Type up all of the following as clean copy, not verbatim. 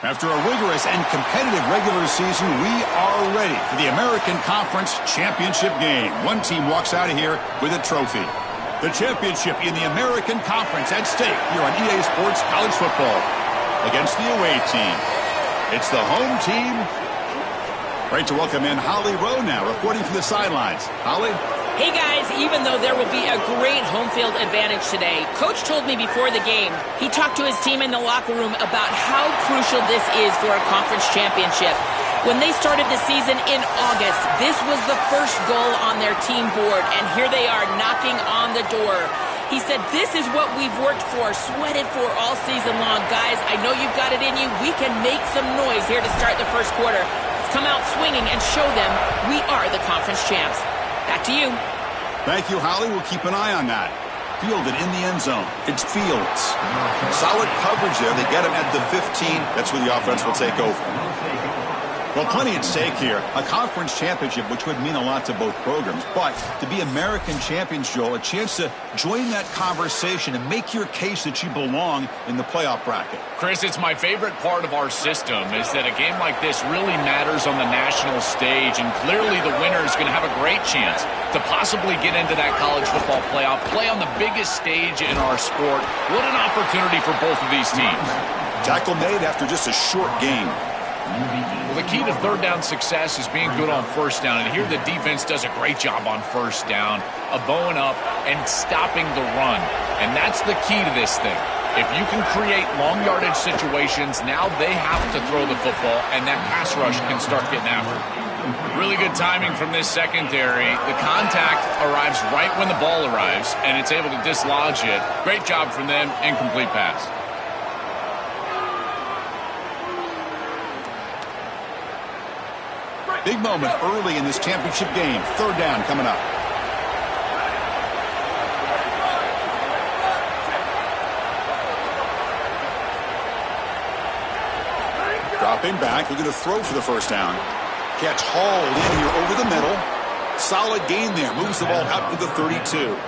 After a rigorous and competitive regular season, we are ready for the American Conference Championship game. One team walks out of here with a trophy. The championship in the American Conference at stake here on EA Sports College Football against the away team. It's the home team. Great to welcome in Holly Rowe now, reporting from the sidelines. Holly? Hey guys, even though there will be a great home field advantage today, Coach told me before the game, he talked to his team in the locker room about how crucial this is for a conference championship. When they started the season in August, this was the first goal on their team board, and here they are knocking on the door. He said, this is what we've worked for, sweated for all season long. Guys, I know you've got it in you. We can make some noise here to start the first quarter. Let's come out swinging and show them we are the conference champs. Back to you. Thank you, Holly. We'll keep an eye on that. Fielded in the end zone. It's Fields. Solid coverage there. They get him at the 15. That's where the offense will take over. Well, plenty at stake here. A conference championship, which would mean a lot to both programs. But to be American champions, Joel, a chance to join that conversation and make your case that you belong in the playoff bracket. Chris, it's my favorite part of our system is that a game like this really matters on the national stage, and clearly the winner is going to have a great chance to possibly get into that college football playoff, play on the biggest stage in our sport. What an opportunity for both of these teams. Tackle made after just a short game. Well, the key to third down success is being good on first down, and here the defense does a great job on first down of bowing up and stopping the run, and that's the key to this thing. If you can create long yardage situations, now they have to throw the football, and that pass rush can start getting after it. Really good timing from this secondary. The contact arrives right when the ball arrives, and it's able to dislodge it. Great job from them. Incomplete pass. Big moment early in this championship game. Third down coming up. Dropping back, looking to throw for the first down. Catch hauled in here over the middle. Solid gain there. Moves the ball out to the 32.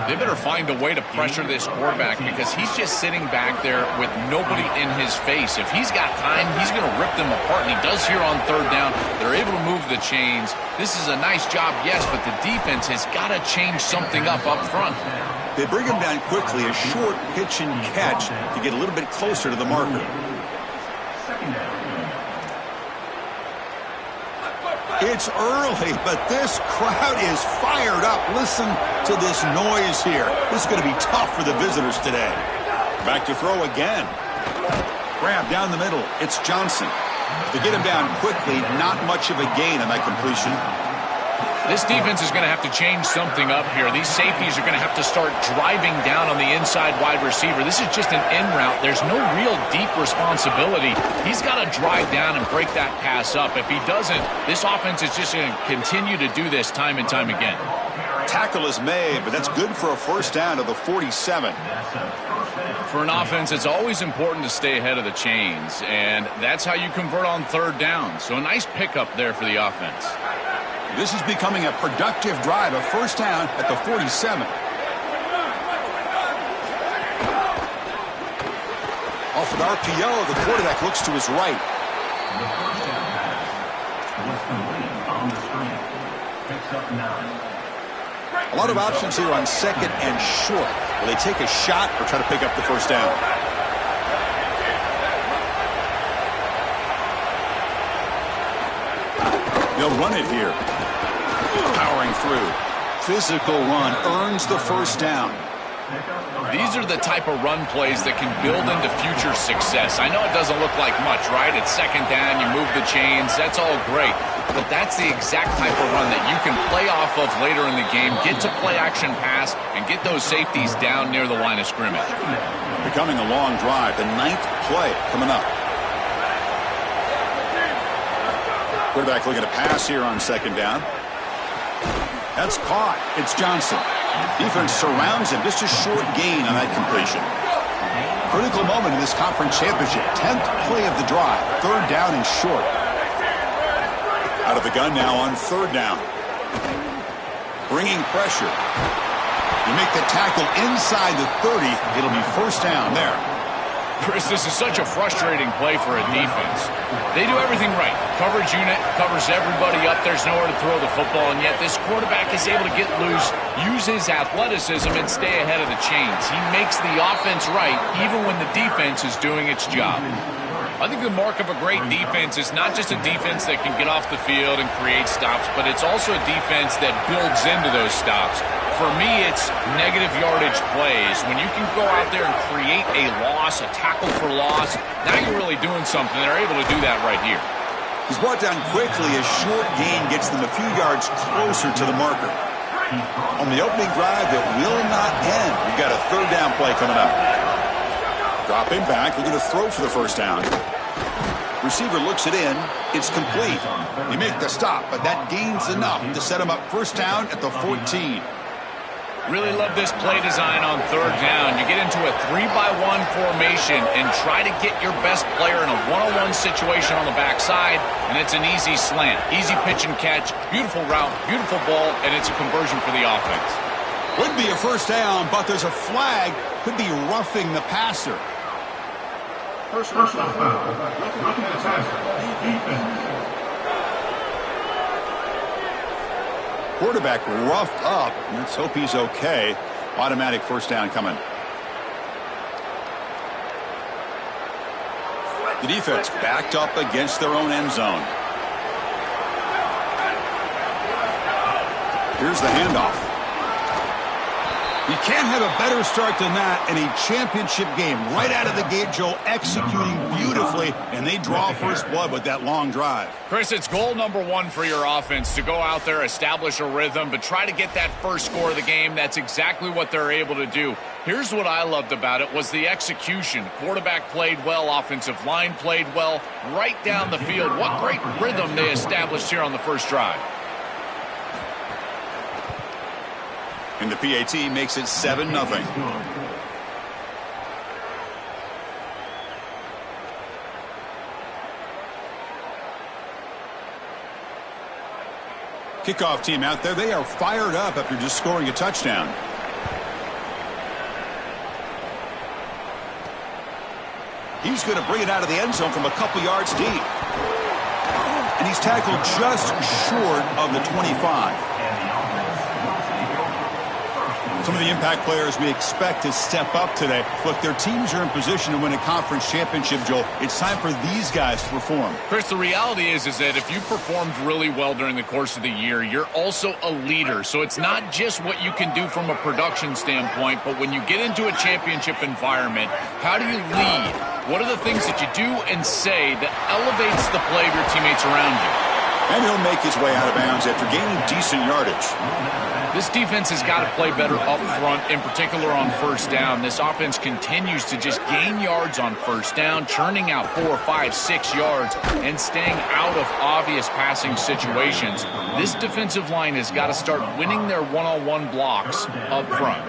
They better find a way to pressure this quarterback because he's just sitting back there with nobody in his face. If he's got time, he's going to rip them apart, and he does here on third down. They're able to move the chains. This is a nice job, yes, but the defense has got to change something up front. They bring him down quickly, a short pitch and catch to get a little bit closer to the marker. It's early, but this crowd is fired up. Listen to this noise here. This is going to be tough for the visitors today. Back to throw again. Grab down the middle. It's Johnson. To get him down quickly, not much of a gain on that completion. This defense is going to have to change something up here. These safeties are going to have to start driving down on the inside wide receiver. This is just an in route. There's no real deep responsibility. He's got to drive down and break that pass up. If he doesn't, this offense is just going to continue to do this time and time again. Tackle is made, but that's good for a first down to the 47. For an offense, it's always important to stay ahead of the chains, and that's how you convert on third down. So a nice pickup there for the offense. This is becoming a productive drive, a first down at the 47. Off an RPO, the quarterback looks to his right. A lot of options here on second and short. Will they take a shot or try to pick up the first down? They'll run it here. Powering through. Physical run earns the first down. These are the type of run plays that can build into future success. I know it doesn't look like much, right? It's second down, you move the chains, that's all great. But that's the exact type of run that you can play off of later in the game, get to play action pass, and get those safeties down near the line of scrimmage. Becoming a long drive, the 9th play coming up. Quarterback looking to pass here on second down. That's caught. It's Johnson. Defense surrounds him. Just a short gain on that completion. Critical moment in this conference championship. 10th play of the drive. Third down and short. Out of the gun now on third down. Bringing pressure. You make the tackle inside the 30. It'll be first down there. Chris, this is such a frustrating play for a defense. They do everything right. Coverage unit covers everybody up. There's nowhere to throw the football, and yet this quarterback is able to get loose, use his athleticism, and stay ahead of the chains. He makes the offense right, even when the defense is doing its job. I think the mark of a great defense is not just a defense that can get off the field and create stops, but it's also a defense that builds into those stops. For me, it's negative yardage plays. When you can go out there and create a loss, a tackle for loss, now you're really doing something. They're able to do that right here. He's brought down quickly. A short gain gets them a few yards closer to the marker. On the opening drive, it will not end. We've got a third down play coming up. Dropping back, looking to throw for the first down. Receiver looks it in. It's complete. They make the stop, but that gains enough to set him up first down at the 14. Really love this play design on third down. You get into a 3-by-1 formation and try to get your best player in a one-on-one situation on the backside, and it's an easy slant. Easy pitch and catch, beautiful route, beautiful ball, and it's a conversion for the offense. Would be a first down, but there's a flag. Could be roughing the passer. Personal foul. Roughing the passer. Defense. Quarterback roughed up. Let's hope he's okay. Automatic first down coming. The defense backed up against their own end zone. Here's the handoff. You can't have a better start than that in a championship game. Right out of the gate, Joe, executing beautifully, and they draw first blood with that long drive. Chris, it's goal number one for your offense to go out there, establish a rhythm, but try to get that first score of the game. That's exactly what they're able to do. Here's what I loved about it was the execution. Quarterback played well, offensive line played well, right down the field. What great rhythm they established here on the first drive. And the PAT makes it 7-0. Kickoff team out there. They are fired up after just scoring a touchdown. He's going to bring it out of the end zone from a couple yards deep. And he's tackled just short of the 25. Some of the impact players we expect to step up today. Look, their teams are in position to win a conference championship, Joel. It's time for these guys to perform. Chris, the reality is that if you performed really well during the course of the year, you're also a leader. So it's not just what you can do from a production standpoint, but when you get into a championship environment, how do you lead? What are the things that you do and say that elevates the play of your teammates around you? And he'll make his way out of bounds after gaining decent yardage. This defense has got to play better up front, in particular on first down. This offense continues to just gain yards on first down, churning out 4, 5, 6 yards, and staying out of obvious passing situations. This defensive line has got to start winning their one-on-one blocks up front.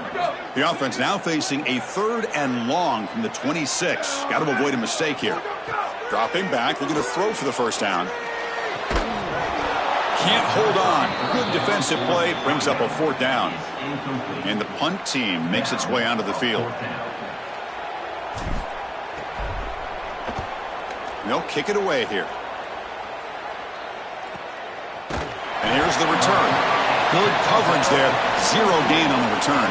The offense now facing a 3rd and long from the 26. Got to avoid a mistake here. Dropping back, looking to throw for the first down. Can't hold on. Good defensive play brings up a 4th down. And the punt team makes its way onto the field. They'll kick it away here. And here's the return. Good coverage there. 0 gain on the return.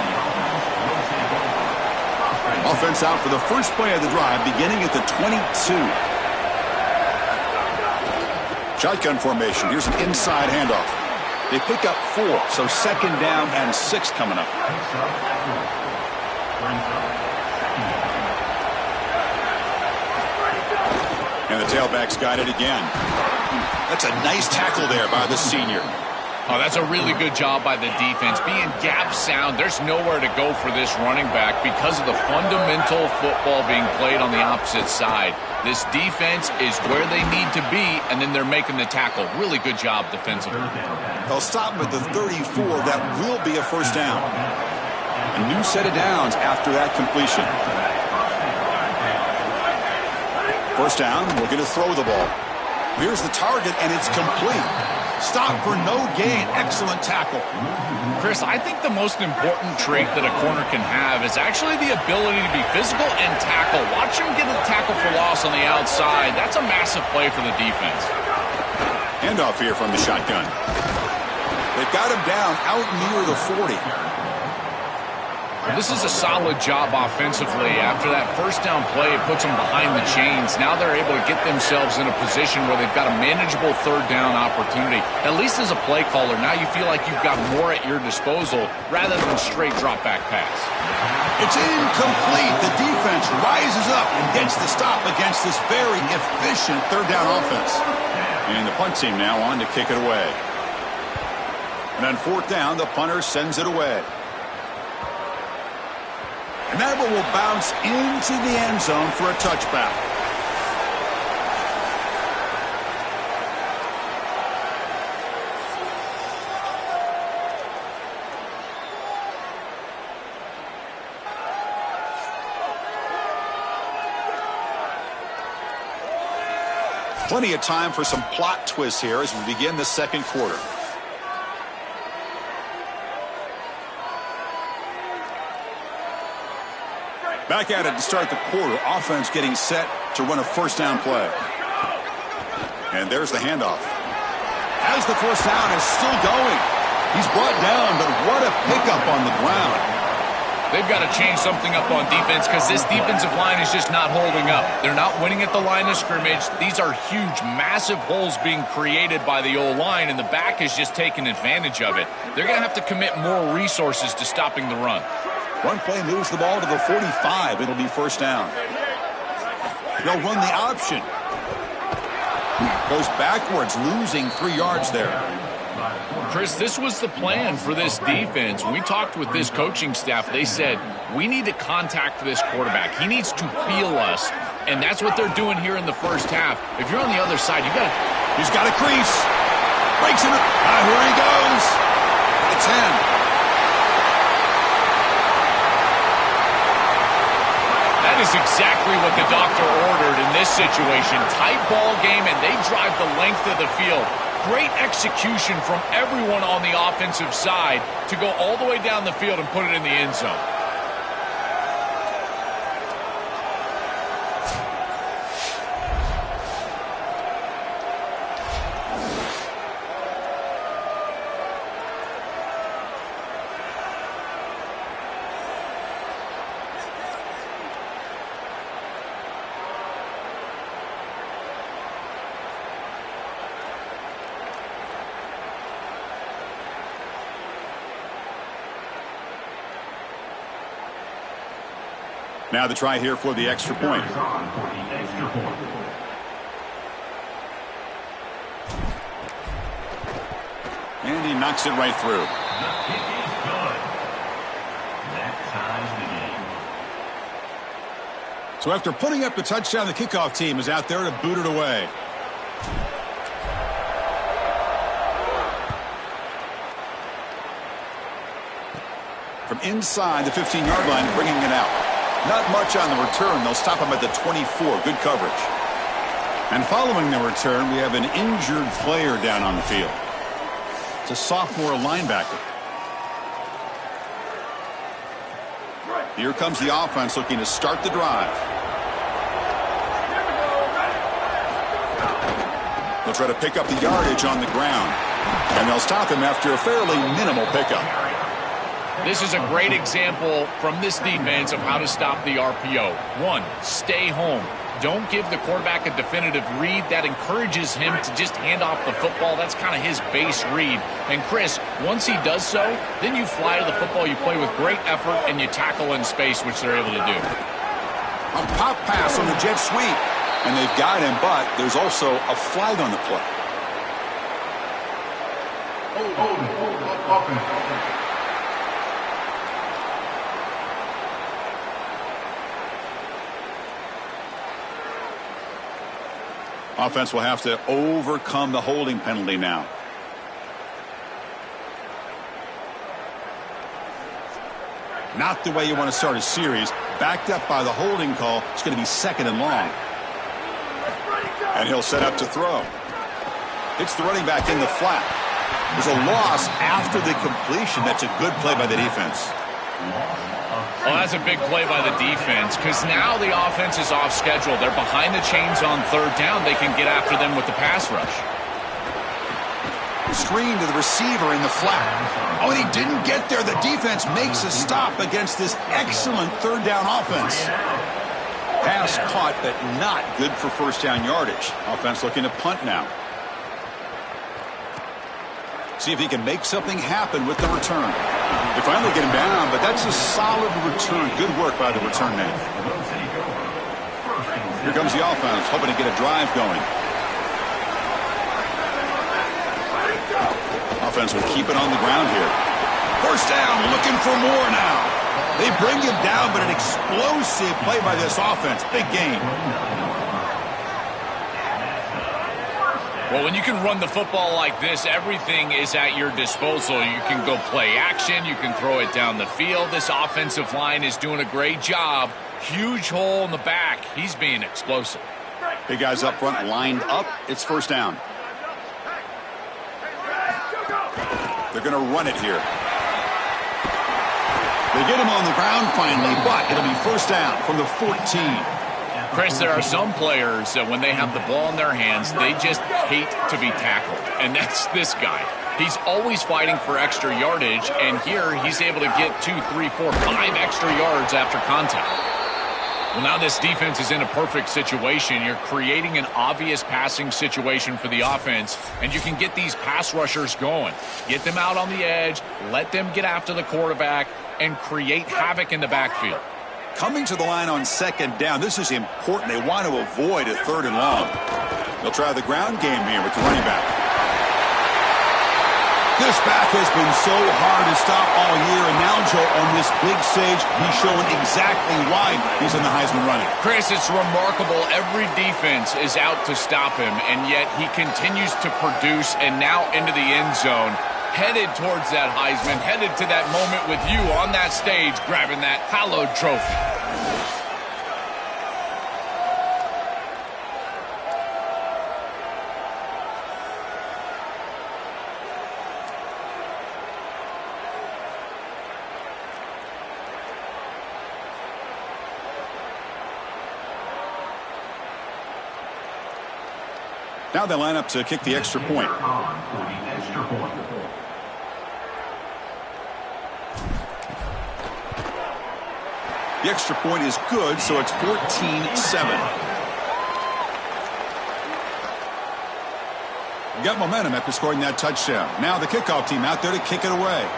Offense out for the first play of the drive, beginning at the 22. Shotgun formation. Here's an inside handoff. They pick up 4, so 2nd down and 6 coming up. And the tailback's got it again. That's a nice tackle there by the senior. Oh, that's a really good job by the defense. Being gap sound, there's nowhere to go for this running back because of the fundamental football being played on the opposite side. This defense is where they need to be, and then they're making the tackle. Really good job defensively. They'll stop him at the 34. That will be a first down. A new set of downs after that completion. First down, we're going to throw the ball. Here's the target, and it's complete. Stop for no gain. Excellent tackle. Chris, I think the most important trait that a corner can have is actually the ability to be physical and tackle. Watch him get a tackle for loss on the outside. That's a massive play for the defense. Handoff here from the shotgun. They've got him down out near the 40. This is a solid job offensively. After that first down play, it puts them behind the chains. Now they're able to get themselves in a position where they've got a manageable third down opportunity. At least as a play caller, now you feel like you've got more at your disposal rather than straight drop back pass. It's incomplete. The defense rises up and gets the stop against this very efficient third down offense. And the punt team now on to kick it away. And on fourth down, the punter sends it away. And that one will bounce into the end zone for a touchback. Plenty of time for some plot twists here as we begin the second quarter. Back at it to start the quarter. Offense getting set to run a first down play. And there's the handoff. As the first down is still going. He's brought down, but what a pickup on the ground. They've got to change something up on defense because this defensive line is just not holding up. They're not winning at the line of scrimmage. These are huge, massive holes being created by the O-line, and the back is just taking advantage of it. They're going to have to commit more resources to stopping the run. One play moves the ball to the 45. It'll be first down. They'll run the option. Goes backwards, losing 3 yards there. Chris, this was the plan for this defense. When we talked with this coaching staff, they said, we need to contact this quarterback. He needs to feel us, and that's what they're doing here in the first half. If you're on the other side, He's got a crease. Breaks him. Here he goes. The 10. That is exactly what the doctor ordered in this situation. Tight ball game, and they drive the length of the field. Great execution from everyone on the offensive side to go all the way down the field and put it in the end zone. Now the try here for the extra point. And he knocks it right through. So after putting up the touchdown, the kickoff team is out there to boot it away. From inside the 15-yard line, bringing it out. Not much on the return. They'll stop him at the 24. Good coverage. And following the return, we have an injured player down on the field. It's a sophomore linebacker. Here comes the offense looking to start the drive. They'll try to pick up the yardage on the ground. And they'll stop him after a fairly minimal pickup. This is a great example from this defense of how to stop the RPO. 1, stay home. Don't give the quarterback a definitive read. That encourages him to just hand off the football. That's kind of his base read. And Chris, once he does so, then you fly to the football. You play with great effort, and you tackle in space, which they're able to do. A pop pass on the jet sweep. And they've got him, but there's also a flag on the play. Offense will have to overcome the holding penalty now. Not the way you want to start a series. Backed up by the holding call. It's going to be second and long. And he'll set up to throw. Hits the running back in the flat. There's a loss after the completion. That's a good play by the defense. Well, that's a big play by the defense because now the offense is off schedule. They're behind the chains on third down. They can get after them with the pass rush. Screen to the receiver in the flat. Oh, and he didn't get there. The defense makes a stop against this excellent third down offense. Pass caught, but not good for first down yardage. Offense looking to punt now. See if he can make something happen with the return. They finally get him down, but that's a solid return. Good work by the return man. Here comes the offense, hoping to get a drive going. Offense will keep it on the ground here. First down, looking for more now. They bring him down, but an explosive play by this offense. Big game. Well, when you can run the football like this, everything is at your disposal. You can go play action. You can throw it down the field. This offensive line is doing a great job. Huge hole in the back. He's being explosive. Big guys up front lined up. It's first down. They're going to run it here. They get him on the ground finally, but it'll be first down from the 14. Chris, there are some players that when they have the ball in their hands, they just hate to be tackled. And that's this guy. He's always fighting for extra yardage, and here he's able to get 2, 3, 4, 5 extra yards after contact. Well, now this defense is in a perfect situation. You're creating an obvious passing situation for the offense, and you can get these pass rushers going. Get them out on the edge, let them get after the quarterback, and create havoc in the backfield. Coming to the line on second down, this is important. They want to avoid a third and long. They'll try the ground game here with the running back. This back has been so hard to stop all year, and now, Joe, on this big stage, he's showing exactly why he's in the Heisman running. Chris, it's remarkable. Every defense is out to stop him, and yet he continues to produce, and now into the end zone. Headed towards that Heisman, headed to that moment with you on that stage, grabbing that hallowed trophy. Now they line up to kick the extra point. The extra point is good, so it's 14-7. Got momentum after scoring that touchdown. Now the kickoff team out there to kick it away.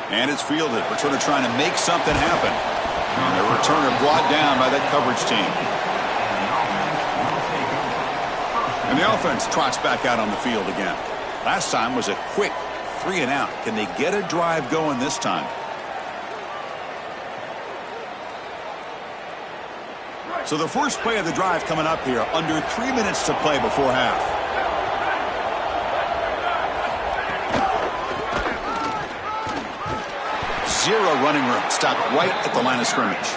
And it's fielded. Returner trying to make something happen. And the returner brought down by that coverage team. And the offense trots back out on the field again. Last time was a quick 3 and out. Can they get a drive going this time? So the first play of the drive coming up here. Under 3 minutes to play before half. Zero running room. Stopped right at the line of scrimmage.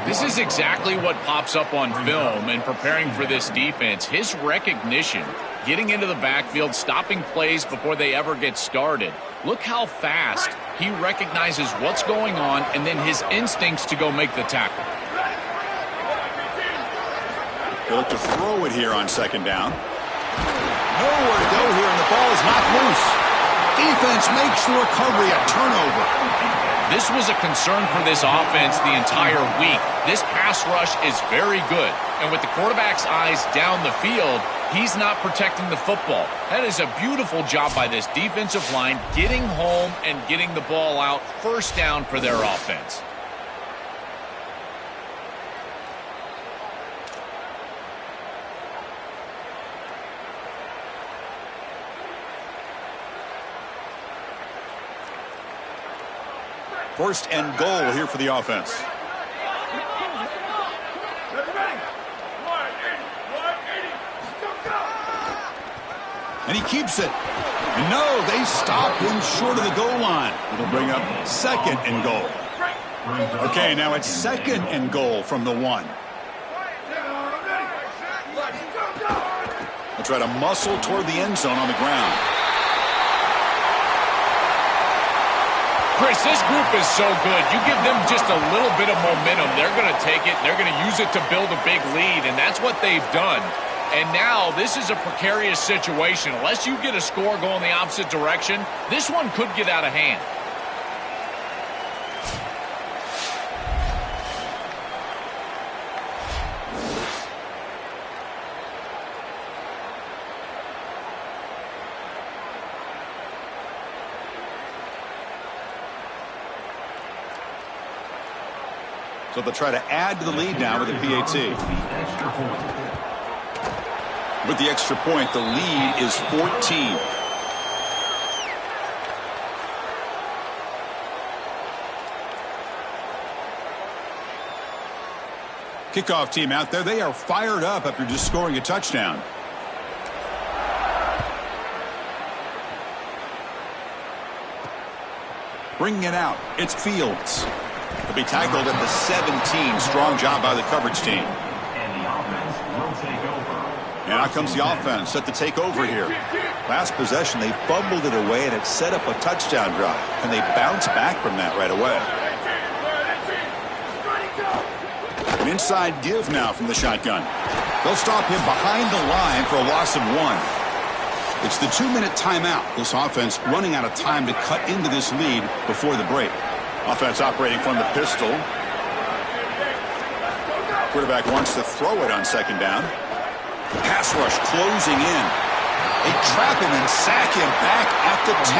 This is exactly what pops up on film and preparing for this defense. His recognition, getting into the backfield, stopping plays before they ever get started. Look how fast he recognizes what's going on and then his instincts to go make the tackle. They look to throw it here on second down. Nowhere to go here, and the ball is knocked loose. Defense makes the recovery, a turnover. This was a concern for this offense the entire week. This pass rush is very good. And with the quarterback's eyes down the field, he's not protecting the football. That is a beautiful job by this defensive line, getting home and getting the ball out. First down for their offense. First and goal here for the offense. And he keeps it. And no, they stop him short of the goal line. It'll bring up second and goal. Okay, now it's 2nd and goal from the 1. They'll try to muscle toward the end zone on the ground. Chris, this group is so good. You give them just a little bit of momentum, they're going to take it, they're going to use it to build a big lead, and that's what they've done. And now this is a precarious situation. Unless you get a score going the opposite direction, this one could get out of hand. So they'll try to add to the lead now with a PAT. With the extra point, the lead is 14. Kickoff team out there. They are fired up after just scoring a touchdown. Bringing it out. It's Fields. He'll be tackled at the 17. Strong job by the coverage team. And out comes the offense set to take over here. Last possession, they fumbled it away, and it set up a touchdown drive. And they bounce back from that right away. An inside give now from the shotgun. They'll stop him behind the line for a loss of 1. It's the 2-minute timeout. This offense running out of time to cut into this lead before the break. Offense operating from the pistol. Quarterback wants to throw it on 2nd down. Pass rush closing in. They trap him and sack him back at the 10.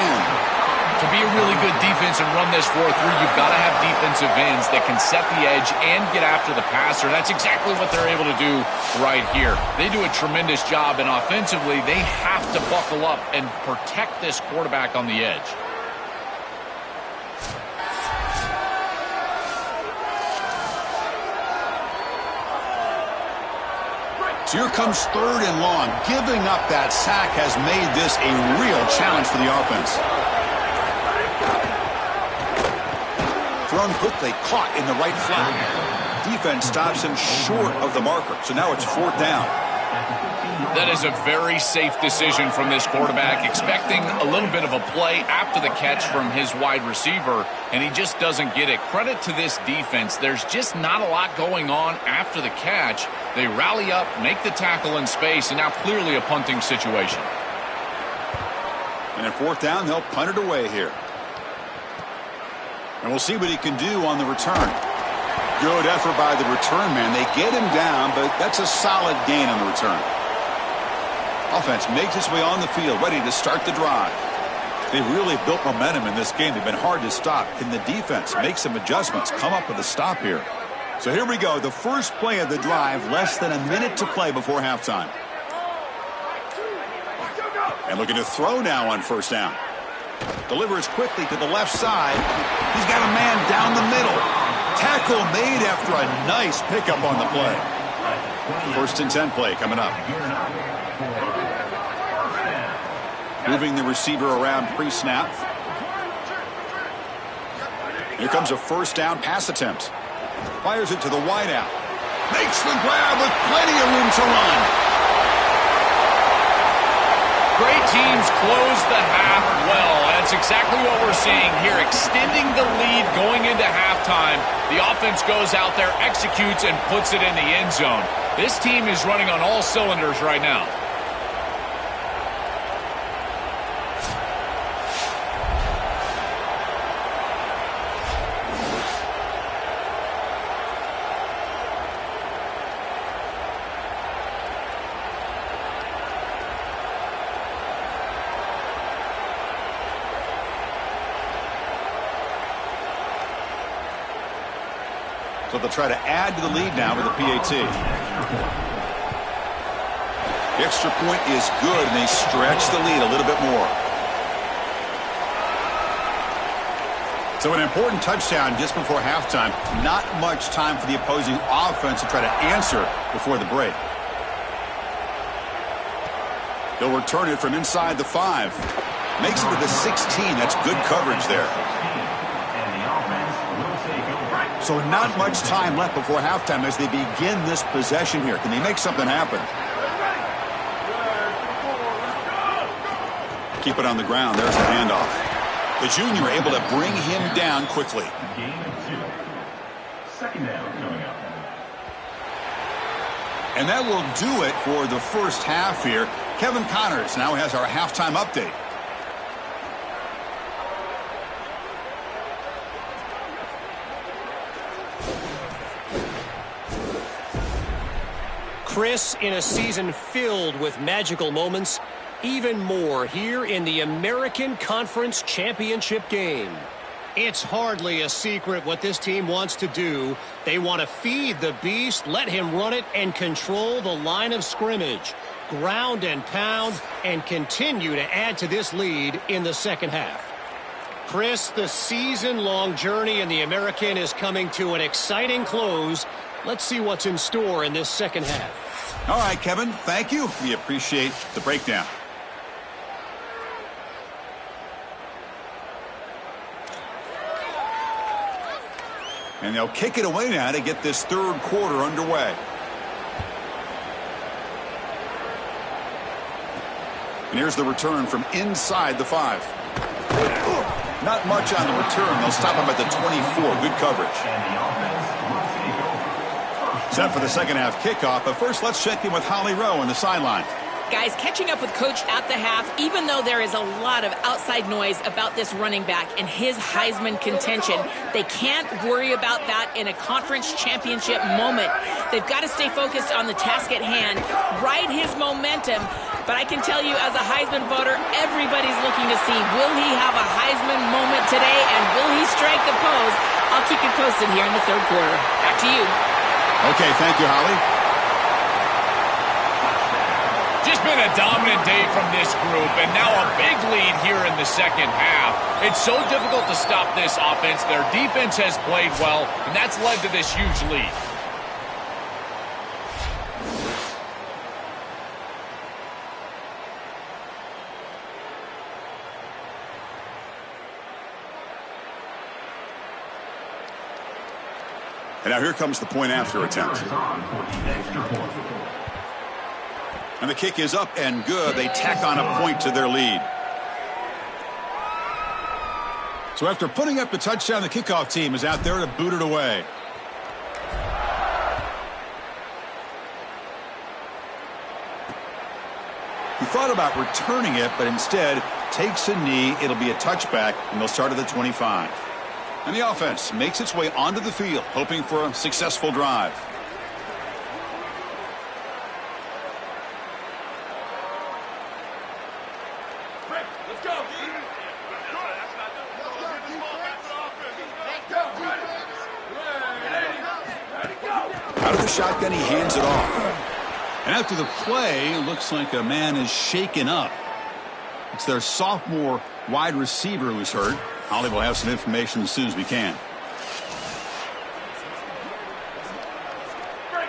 To be a really good defense and run this 4-3, you've got to have defensive ends that can set the edge and get after the passer. That's exactly what they're able to do right here. They do a tremendous job, and offensively, they have to buckle up and protect this quarterback on the edge. So here comes 3rd and long. Giving up that sack has made this a real challenge for the offense. Thrown quickly, caught in the right flat. Defense stops him short of the marker. So now it's 4th down. That is a very safe decision from this quarterback, expecting a little bit of a play after the catch from his wide receiver, and he just doesn't get it. Credit to this defense. There's just not a lot going on after the catch. They rally up, make the tackle in space, and now clearly a punting situation. And at 4th down, they'll punt it away here. And we'll see what he can do on the return. Good effort by the return man. They get him down, but that's a solid gain on the return. Offense makes its way on the field, ready to start the drive. They've really built momentum in this game. They've been hard to stop. Can the defense make some adjustments, come up with a stop here? So here we go. The first play of the drive, less than a minute to play before halftime. And looking to throw now on 1st down. Delivers quickly to the left side. He's got a man down the middle. Tackle made after a nice pickup on the play. 1st and 10 play coming up. Moving the receiver around pre-snap. Here comes a 1st down pass attempt. Fires it to the wideout. Makes the grab with plenty of room to run. Great teams close the half well. That's exactly what we're seeing here. Extending the lead going into halftime. The offense goes out there, executes, and puts it in the end zone. This team is running on all cylinders right now. So they'll try to add to the lead now with a PAT. The extra point is good, and they stretch the lead a little bit more. So an important touchdown just before halftime. Not much time for the opposing offense to try to answer before the break. They'll return it from inside the 5. Makes it to the 16. That's good coverage there. So not much time left before halftime as they begin this possession here. Can they make something happen? Keep it on the ground. There's the handoff. The junior able to bring him down quickly. Gain of 2. Second down coming up. And that will do it for the first half here. Kevin Connors now has our halftime update. Chris, in a season filled with magical moments, even more here in the American Conference Championship game. It's hardly a secret what this team wants to do. They want to feed the beast, let him run it, and control the line of scrimmage. Ground and pound, and continue to add to this lead in the second half. Chris, the season-long journey in the American is coming to an exciting close. Let's see what's in store in this second half. All right, Kevin, thank you. We appreciate the breakdown. And they'll kick it away now to get this third quarter underway. And here's the return from inside the 5. Not much on the return. They'll stop him at the 24. Good coverage. Set for the second half kickoff. But first, let's check in with Holly Rowe on the sideline. Guys, catching up with Coach at the half, even though there is a lot of outside noise about this running back and his Heisman contention, they can't worry about that in a conference championship moment. They've got to stay focused on the task at hand, ride his momentum. But I can tell you, as a Heisman voter, everybody's looking to see, will he have a Heisman moment today, and will he strike the pose? I'll keep you posted here in the third quarter. Back to you. Okay, thank you, Holly. Just been a dominant day from this group, and now a big lead here in the second half. It's so difficult to stop this offense. Their defense has played well, and that's led to this huge lead. And now here comes the point after attempt. And the kick is up and good. They tack on a point to their lead. So after putting up the touchdown, the kickoff team is out there to boot it away. He thought about returning it, but instead takes a knee. It'll be a touchback, and they'll start at the 25. And the offense makes its way onto the field, hoping for a successful drive. Out of the shotgun, he hands it off. And after the play, it looks like a man is shaken up. It's their sophomore wide receiver who's hurt. Holly will have some information as soon as we can.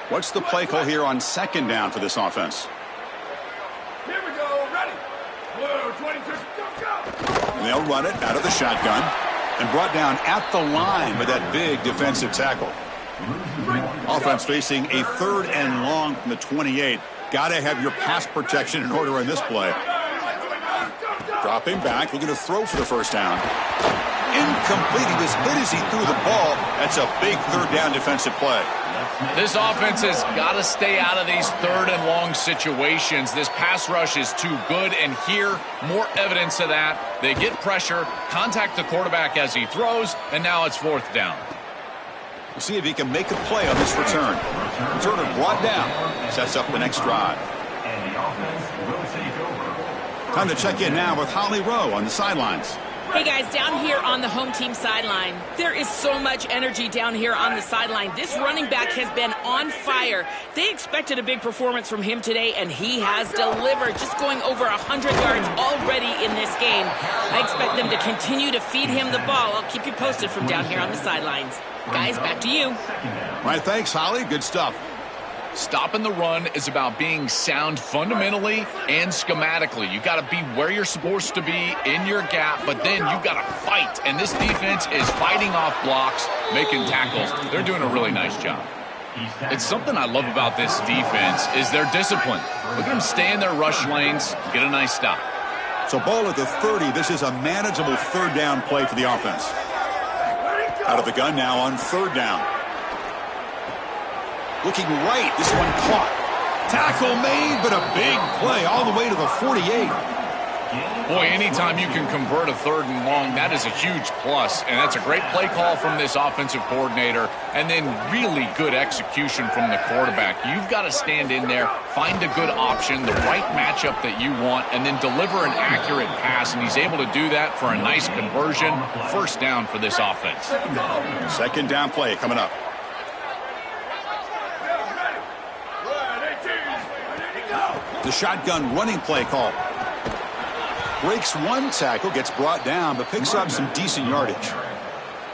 What's the play call here on second down for this offense? Here we go, ready. Whoa, 22, go. And they'll run it out of the shotgun and brought down at the line with that big defensive tackle. Offense facing a 3rd and long from the 28. Got to have your pass protection in order in this play. Dropping back, looking to throw for the first down. Incomplete. He was hit as he threw the ball. That's a big 3rd down defensive play. This offense has got to stay out of these 3rd and long situations. This pass rush is too good, and here, more evidence of that. They get pressure, contact the quarterback as he throws, and now it's 4th down. We'll see if he can make a play on this return. Turner brought down. Sets up the next drive. And the offense will take over. Time to check in now with Holly Rowe on the sidelines. Hey guys, down here on the home team sideline, there is so much energy down here on the sideline. This running back has been on fire. They expected a big performance from him today, and he has delivered, just going over 100 yards already in this game. I expect them to continue to feed him the ball. I'll keep you posted from down here on the sidelines. Guys, back to you. All right, thanks, Holly. Good stuff. Stopping the run is about being sound fundamentally and schematically. You got to be where you're supposed to be in your gap, but then you got to fight. And this defense is fighting off blocks, making tackles. They're doing a really nice job. It's something I love about this defense is their discipline. Look at them stay in their rush lanes, get a nice stop. So ball at the 30. This is a manageable third down play for the offense. Out of the gun now on third down. Looking right. This one caught. Tackle made, but a big play all the way to the 48. Boy, anytime you can convert a third and long, that is a huge plus. And that's a great play call from this offensive coordinator. And then really good execution from the quarterback. You've got to stand in there, find a good option, the right matchup that you want, and then deliver an accurate pass. And he's able to do that for a nice conversion. First down for this offense. Second down play coming up. The shotgun running play call. Breaks one tackle, gets brought down, but picks up some decent yardage.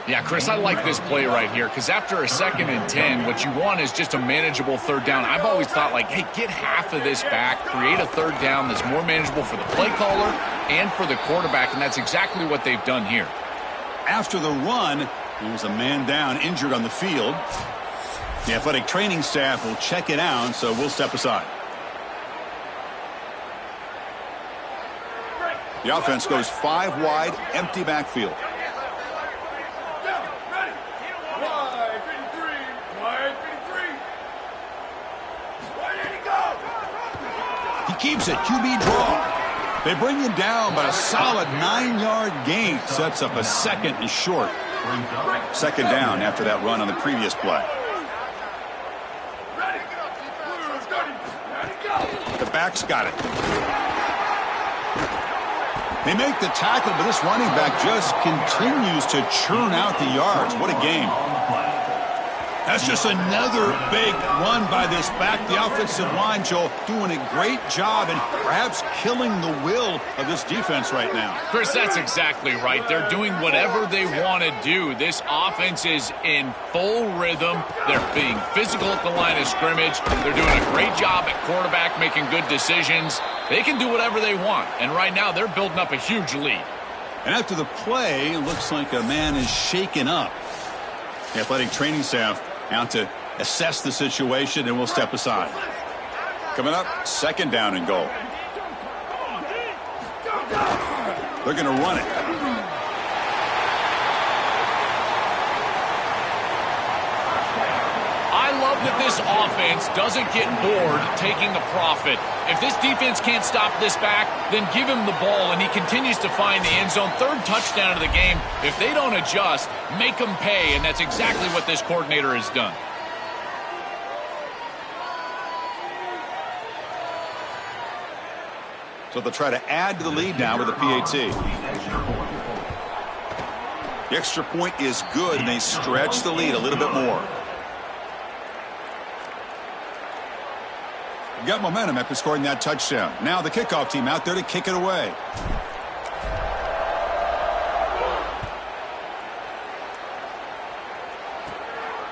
Yeah, Chris, I like this play right here because after a 2nd and 10, what you want is just a manageable third down. I've always thought, like, hey, get half of this back, create a third down that's more manageable for the play caller and for the quarterback, and that's exactly what they've done here. After the run, there was a man down, injured on the field. The athletic training staff will check it out, so we'll step aside. The offense goes 5 wide, empty backfield. He keeps it, QB draw. They bring him down, but a solid 9-yard gain sets up a 2nd and short. 2nd down after that run on the previous play. The back's got it. They make the tackle, but this running back just continues to churn out the yards. What a game. That's just another big run by this back. The offensive line, Joe, doing a great job and perhaps killing the will of this defense right now. Chris, that's exactly right. They're doing whatever they want to do. This offense is in full rhythm. They're being physical at the line of scrimmage. They're doing a great job at quarterback, making good decisions. They can do whatever they want, and right now they're building up a huge lead. And after the play, it looks like a man is shaken up. The athletic training staff out to assess the situation, and we'll step aside. Coming up, 2nd down and goal. They're going to run it. I love that this offense doesn't get bored taking the profit. If this defense can't stop this back, then give him the ball, and he continues to find the end zone. 3rd touchdown of the game. If they don't adjust, make them pay, and that's exactly what this coordinator has done. So they'll try to add to the lead now with a PAT. The extra point is good, and they stretch the lead a little bit more. Got momentum after scoring that touchdown. Now the kickoff team out there to kick it away.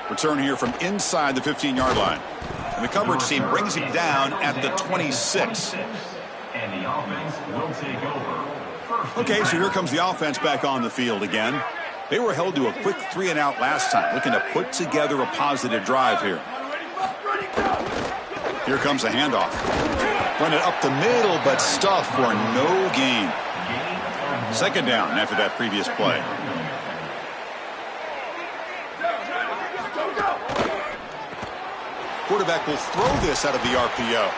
Return here from inside the 15-yard line. And the coverage team brings him down at the 26. And the offense will take over. Okay, so here comes the offense back on the field again. They were held to a quick 3-and-out last time, looking to put together a positive drive here. Here comes a handoff. Run it up the middle, but stuffed for no gain. 2nd down after that previous play. Quarterback will throw this out of the RPO.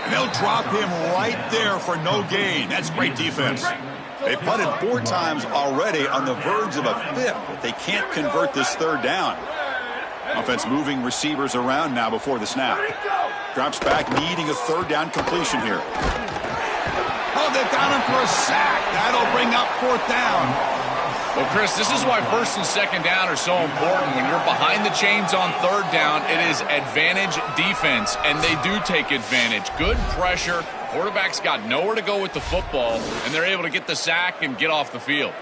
And they'll drop him right there for no gain. That's great defense. They punted 4 times already, on the verge of a 5th, but they can't convert this 3rd down. Offense moving receivers around now before the snap. Drops back, needing a 3rd down completion here. Oh, they've got him for a sack. That'll bring up 4th down. Well, Chris, this is why 1st and 2nd down are so important. When you're behind the chains on 3rd down, it is advantage defense, and they do take advantage. Good pressure. Quarterback's got nowhere to go with the football, and they're able to get the sack and get off the field.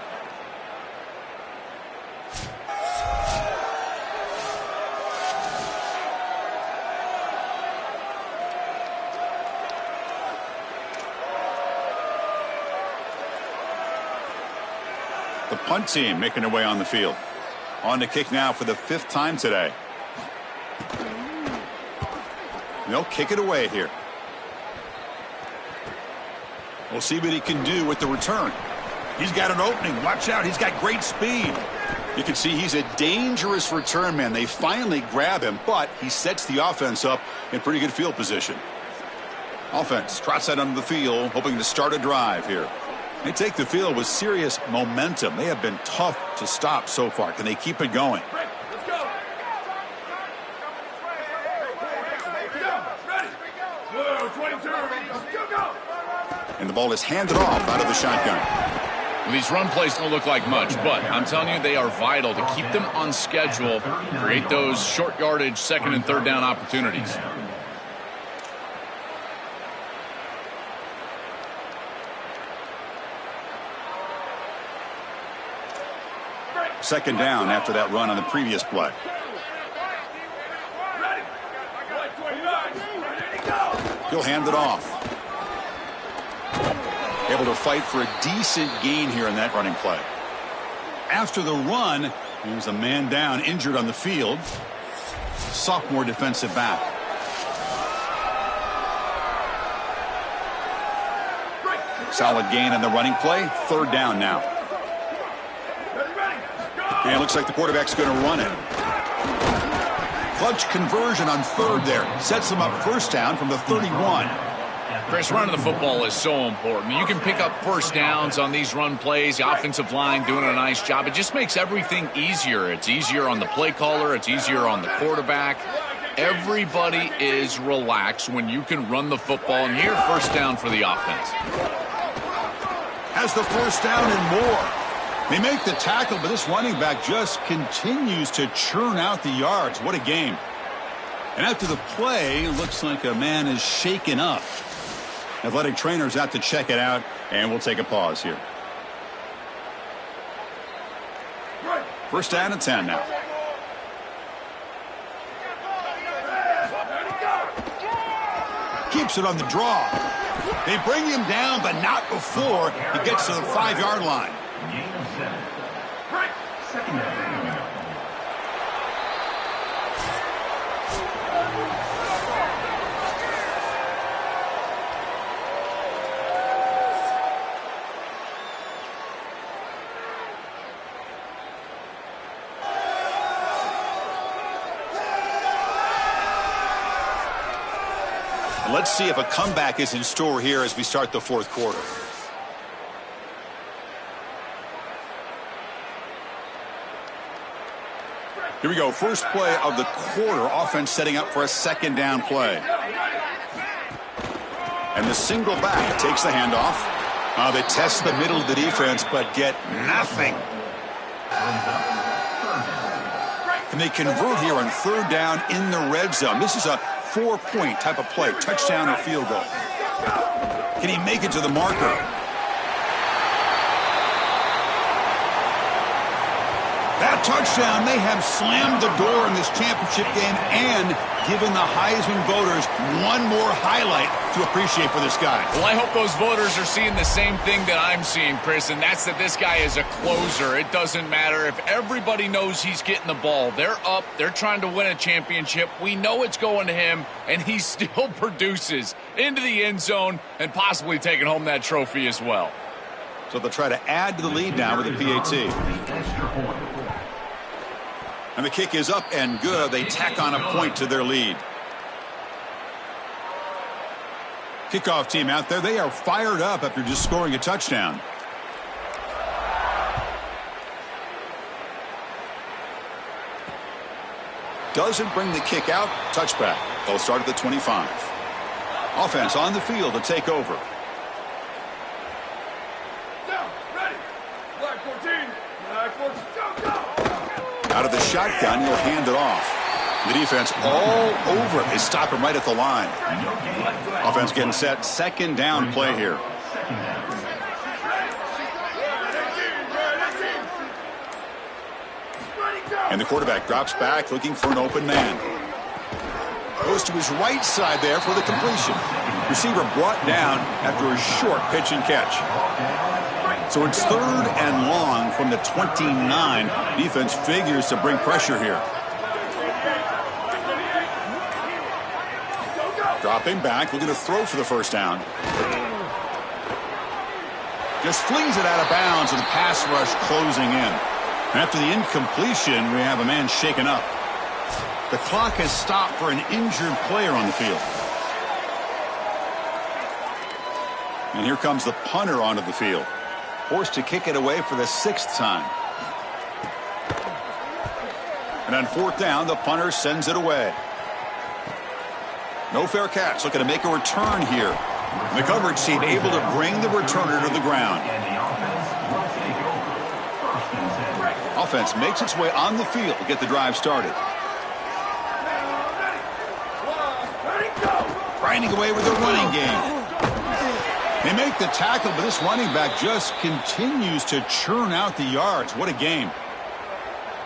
punt team making their way on the field. On the kick now for the 5th time today. They'll kick it away here. We'll see what he can do with the return. He's got an opening. Watch out. He's got great speed. You can see he's a dangerous return man. They finally grab him, but he sets the offense up in pretty good field position. Offense trots that onto the field, hoping to start a drive here. They take the field with serious momentum. They have been tough to stop so far. Can they keep it going? Let's go. Ready. Whoa, 22. Go. And the ball is handed off out of the shotgun. Well, these run plays don't look like much, but I'm telling you, they are vital to keep them on schedule, create those short yardage 2nd and 3rd down opportunities. Second down after that run on the previous play. Ready. 129. Ready to go. He'll hand it off. Able to fight for a decent gain here in that running play. After the run, there's a man down, injured on the field. Sophomore defensive back. Solid gain on the running play. 3rd down now. And it looks like the quarterback's going to run it. Clutch conversion on 3rd there. Sets him up 1st down from the 31. Chris, running the football is so important. You can pick up 1st downs on these run plays. The offensive line doing a nice job. It just makes everything easier. It's easier on the play caller. It's easier on the quarterback. Everybody is relaxed when you can run the football. And here, 1st down for the offense. Has the 1st down and more. They make the tackle, but this running back just continues to churn out the yards. What a game. And after the play, it looks like a man is shaken up. Athletic trainers out to check it out, and we'll take a pause here. 1st down and 10 now. Keeps it on the draw. They bring him down, but not before he gets to the 5-yard line. Gain of 7. Second down. Let's see if a comeback is in store here as we start the 4th quarter. Here we go. First play of the quarter. Offense setting up for a 2nd down play. And the single back takes the handoff. They test the middle of the defense, but get nothing. And they convert here on 3rd down in the red zone. This is a 4-point type of play, touchdown or field goal. Can he make it to the marker? That touchdown may have slammed the door in this championship game and given the Heisman voters one more highlight to appreciate for this guy. Well, I hope those voters are seeing the same thing that I'm seeing, Chris, and that's that this guy is a closer. It doesn't matter if everybody knows he's getting the ball. They're up. They're trying to win a championship. We know it's going to him, and he still produces into the end zone and possibly taking home that trophy as well. So they'll try to add to the lead now with a PAT. And the kick is up and good. They tack on a point to their lead. Kickoff team out there. They are fired up after just scoring a touchdown. Doesn't bring the kick out. Touchback. They'll start at the 25. Offense on the field to take over. Down, ready. Black 14. Black 14. Go. Out of the shotgun, he'll hand it off. The defense all over it. They stop him right at the line. Offense getting set. 2nd down play here. And the quarterback drops back looking for an open man. Goes to his right side there for the completion. Receiver brought down after a short pitch and catch. So it's 3rd and long from the 29. Defense figures to bring pressure here. Dropping back, looking to throw for the first down. Just flings it out of bounds, and the pass rush closing in. After the incompletion, we have a man shaken up. The clock has stopped for an injured player on the field. And here comes the punter onto the field. Forced to kick it away for the 6th time. And on 4th down, the punter sends it away. No fair catch, looking to make a return here. And the coverage team able to bring the returner to the ground. Offense makes its way on the field to get the drive started. Grinding away with the running game. They make the tackle, but this running back just continues to churn out the yards. What a game.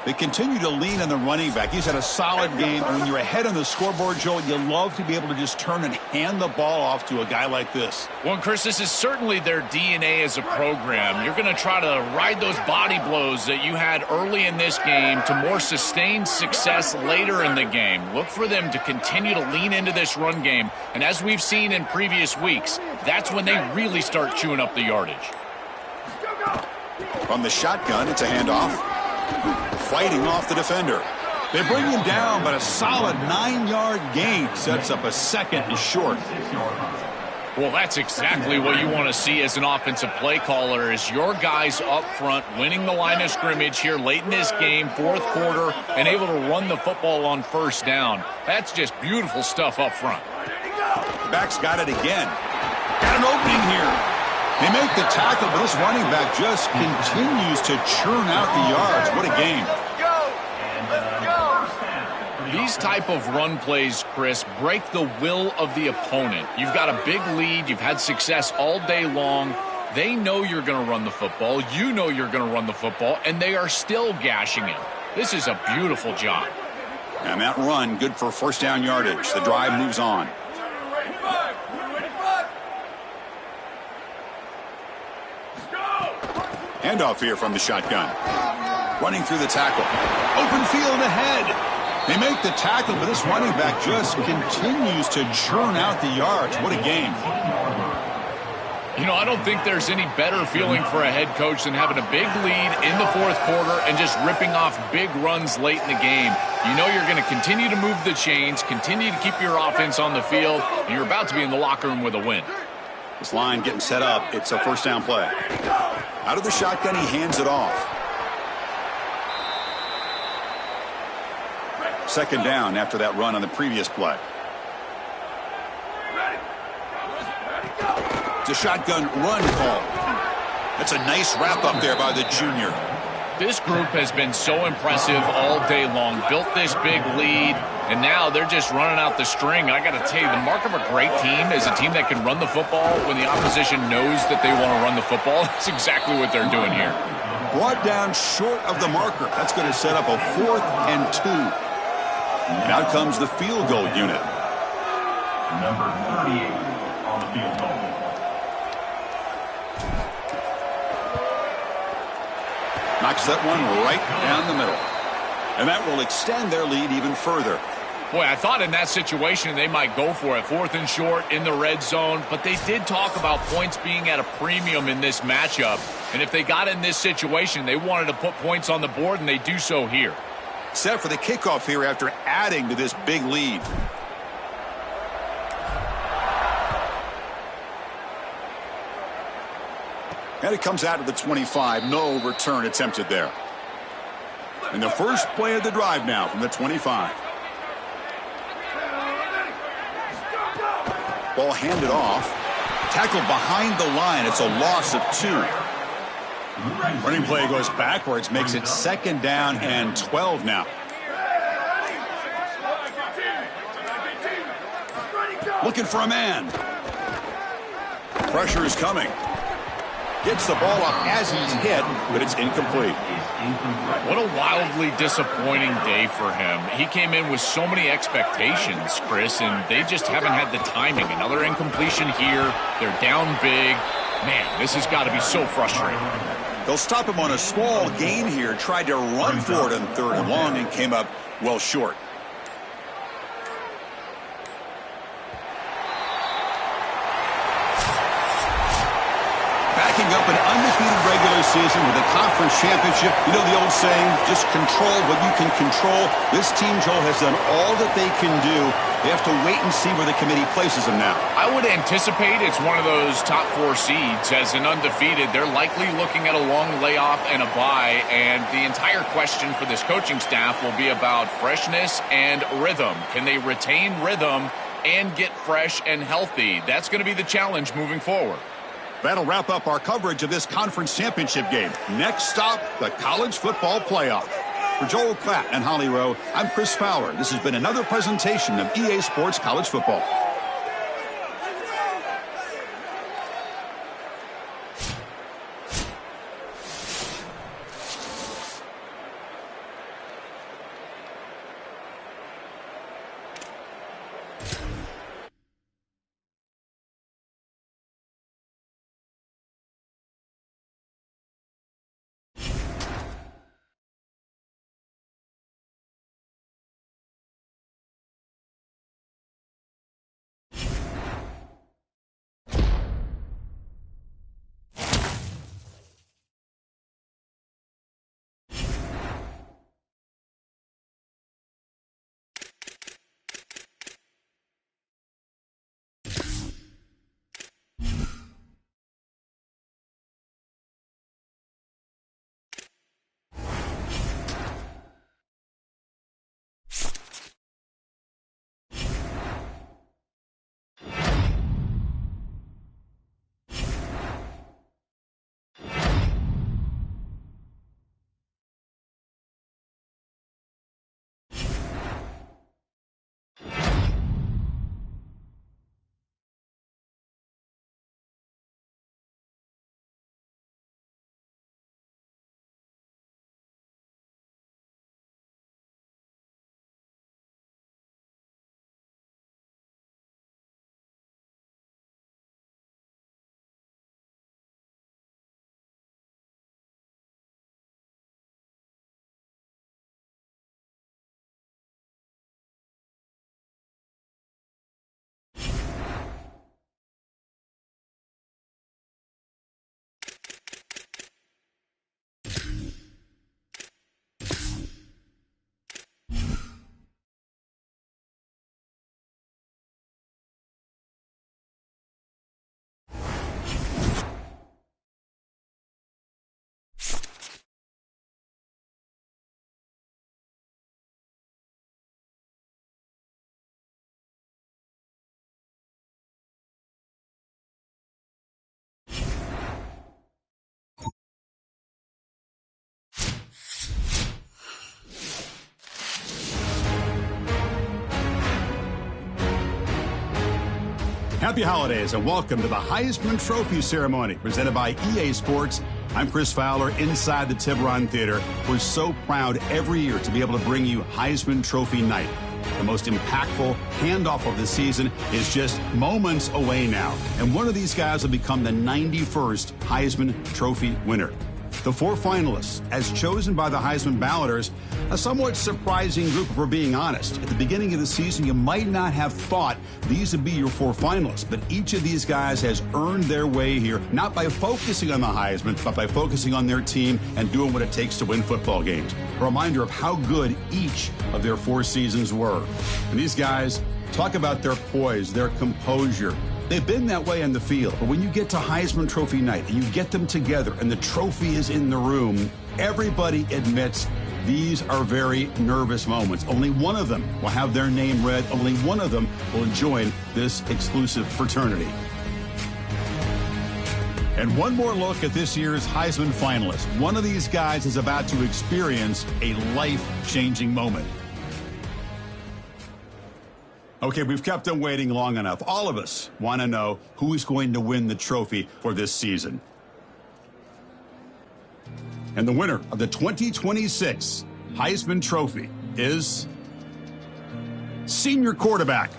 They continue to lean on the running back. He's had a solid game. And when you're ahead on the scoreboard, Joel, you love to be able to just turn and hand the ball off to a guy like this. Well, Chris, this is certainly their DNA as a program. You're going to try to ride those body blows that you had early in this game to more sustained success later in the game. Look for them to continue to lean into this run game. And as we've seen in previous weeks, that's when they really start chewing up the yardage. From the shotgun, it's a handoff. Fighting off the defender. They bring him down, but a solid 9-yard gain sets up a 2nd and short. Well, that's exactly what you want to see as an offensive play caller, is your guys up front winning the line of scrimmage here late in this game, 4th quarter, and able to run the football on 1st down. That's just beautiful stuff up front. Back's got it again. Got an opening here. They make the tackle, but this running back just continues to churn out the yards. What a game. These type of run plays, Chris, break the will of the opponent. You've got a big lead. You've had success all day long. They know you're going to run the football. You know you're going to run the football, and they are still gashing it. This is a beautiful job. And that run, good for 1st down yardage. The drive moves on. Handoff here from the shotgun. Running through the tackle. Open field ahead. They make the tackle, but this running back just continues to churn out the yards. What a game. You know, I don't think there's any better feeling for a head coach than having a big lead in the 4th quarter and just ripping off big runs late in the game. You know you're going to continue to move the chains, continue to keep your offense on the field, and you're about to be in the locker room with a win. This line getting set up. It's a 1st down play. Out of the shotgun, he hands it off. 2nd down after that run on the previous play. It's a shotgun run call. That's a nice wrap up there by the junior. This group has been so impressive all day long. Built this big lead, and now they're just running out the string. I got to tell you, the mark of a great team is a team that can run the football when the opposition knows that they want to run the football. That's exactly what they're doing here. Brought down short of the marker. That's going to set up a 4th and 2. And out comes the field goal unit. Number 38 on the field goal. Knocks that one right down the middle. And that will extend their lead even further. Boy, I thought in that situation they might go for it. 4th and short in the red zone. But they did talk about points being at a premium in this matchup. And if they got in this situation, they wanted to put points on the board, and they do so here. Set for the kickoff here after adding to this big lead. And it comes out to the 25. No return attempted there. And the first play of the drive now from the 25. Ball handed off. Tackled behind the line. It's a loss of 2. Running play goes backwards. Makes it 2nd down and 12 now. Looking for a man. Pressure is coming. Gets the ball up as he's hit, but it's incomplete. What a wildly disappointing day for him. He came in with so many expectations, Chris, and they just haven't had the timing. Another incompletion here. They're down big. Man, this has got to be so frustrating. They'll stop him on a small gain here. Tried to run for it on 3rd and long and came up well short. Backing up an undefeated regular season with a conference championship. You know the old saying, just control what you can control. This team, Joel, has done all that they can do. They have to wait and see where the committee places them now. I would anticipate it's one of those top 4 seeds. As an undefeated, they're likely looking at a long layoff and a bye, and the entire question for this coaching staff will be about freshness and rhythm. Can they retain rhythm and get fresh and healthy? That's going to be the challenge moving forward. That'll wrap up our coverage of this conference championship game. Next stop, the college football playoff. For Joel Klatt and Holly Rowe, I'm Chris Fowler. This has been another presentation of EA Sports College Football. Happy holidays and welcome to the Heisman Trophy ceremony presented by EA Sports. I'm Chris Fowler inside the Tiburon Theater. We're so proud every year to be able to bring you Heisman Trophy night. The most impactful handoff of the season is just moments away now. And one of these guys will become the 91st Heisman Trophy winner. The 4 finalists, as chosen by the Heisman balloters, a somewhat surprising group if we're being honest. At the beginning of the season, you might not have thought these would be your 4 finalists, but each of these guys has earned their way here, not by focusing on the Heisman, but by focusing on their team and doing what it takes to win football games. A reminder of how good each of their 4 seasons were. And these guys, talk about their poise, their composure. They've been that way on the field, but when you get to Heisman Trophy night and you get them together and the trophy is in the room, everybody admits these are very nervous moments. Only one of them will have their name read. Only one of them will join this exclusive fraternity. And one more look at this year's Heisman finalists. One of these guys is about to experience a life-changing moment. Okay, we've kept them waiting long enough. All of us want to know who is going to win the trophy for this season. And the winner of the 2026 Heisman Trophy is senior quarterback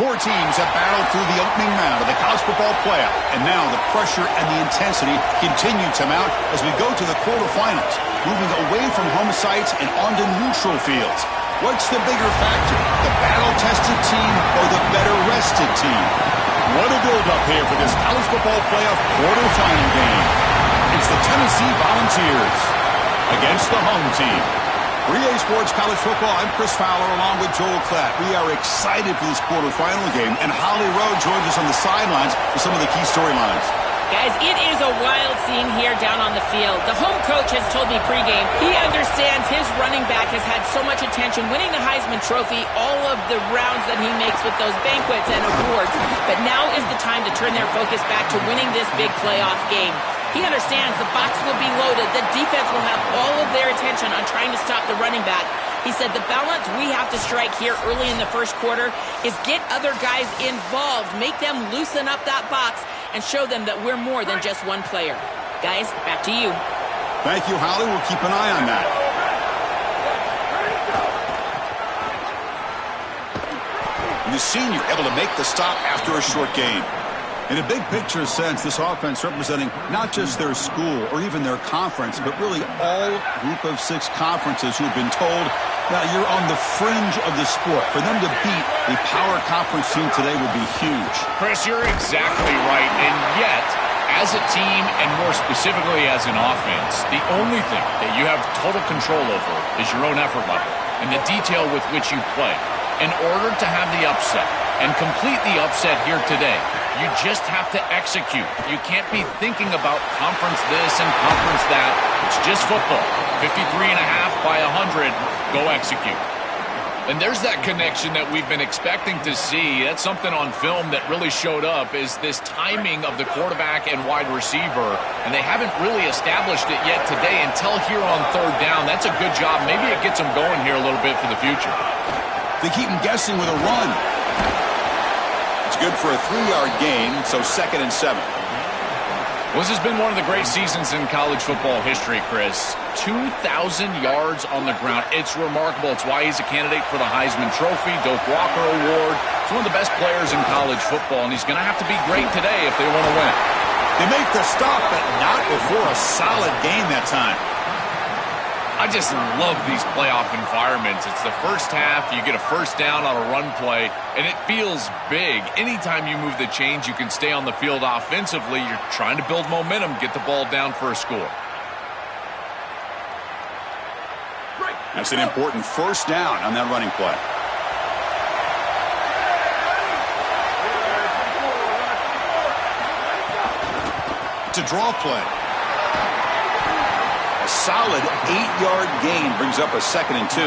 Four teams have battled through the opening round of the college football playoff, and now the pressure and the intensity continue to mount as we go to the quarterfinals, moving away from home sites and onto neutral fields. What's the bigger factor, the battle-tested team or the better-rested team? What a build-up here for this college football playoff quarterfinal game. It's the Tennessee Volunteers against the home team. For EA Sports College Football, I'm Chris Fowler along with Joel Klatt. We are excited for this quarterfinal game, and Holly Rowe joins us on the sidelines for some of the key storylines. Guys, it is a wild scene here down on the field. The home coach has told me pregame he understands his running back has had so much attention winning the Heisman Trophy, all of the rounds that he makes with those banquets and awards. But now is the time to turn their focus back to winning this big playoff game. He understands the box will be loaded. The defense will have all of their attention on trying to stop the running back. He said the balance we have to strike here early in the first quarter is get other guys involved, make them loosen up that box, and show them that we're more than just one player. Guys, back to you. Thank you, Holly. We'll keep an eye on that. And the senior able to make the stop after a short game. In a big picture sense, this offense representing not just their school or even their conference, but really all group of six conferences who have been told that you're on the fringe of the sport. For them to beat a power conference team today would be huge. Chris, you're exactly right. And yet, as a team and more specifically as an offense, the only thing that you have total control over is your own effort level and the detail with which you play. In order to have the upset and complete the upset here today, you just have to execute. You can't be thinking about conference this and conference that. It's just football. 53.5 by 100. Go execute. And there's that connection that we've been expecting to see. That's something on film that really showed up, is this timing of the quarterback and wide receiver. And they haven't really established it yet today until here on third down. That's a good job. Maybe it gets them going here a little bit for the future. They keep him guessing with a run. It's good for a 3-yard gain, so 2nd and 7. Well, this has been one of the great seasons in college football history, Chris. 2,000 yards on the ground. It's remarkable. It's why he's a candidate for the Heisman Trophy, Doak Walker Award. He's one of the best players in college football, and he's going to have to be great today if they want to win. They make the stop, but not before a solid game that time. I just love these playoff environments. It's the first half, you get a first down on a run play, and it feels big. Anytime you move the chains, you can stay on the field offensively. You're trying to build momentum, get the ball down for a score. That's an important first down on that running play. It's a draw play. A solid 8-yard gain brings up a 2nd and 2.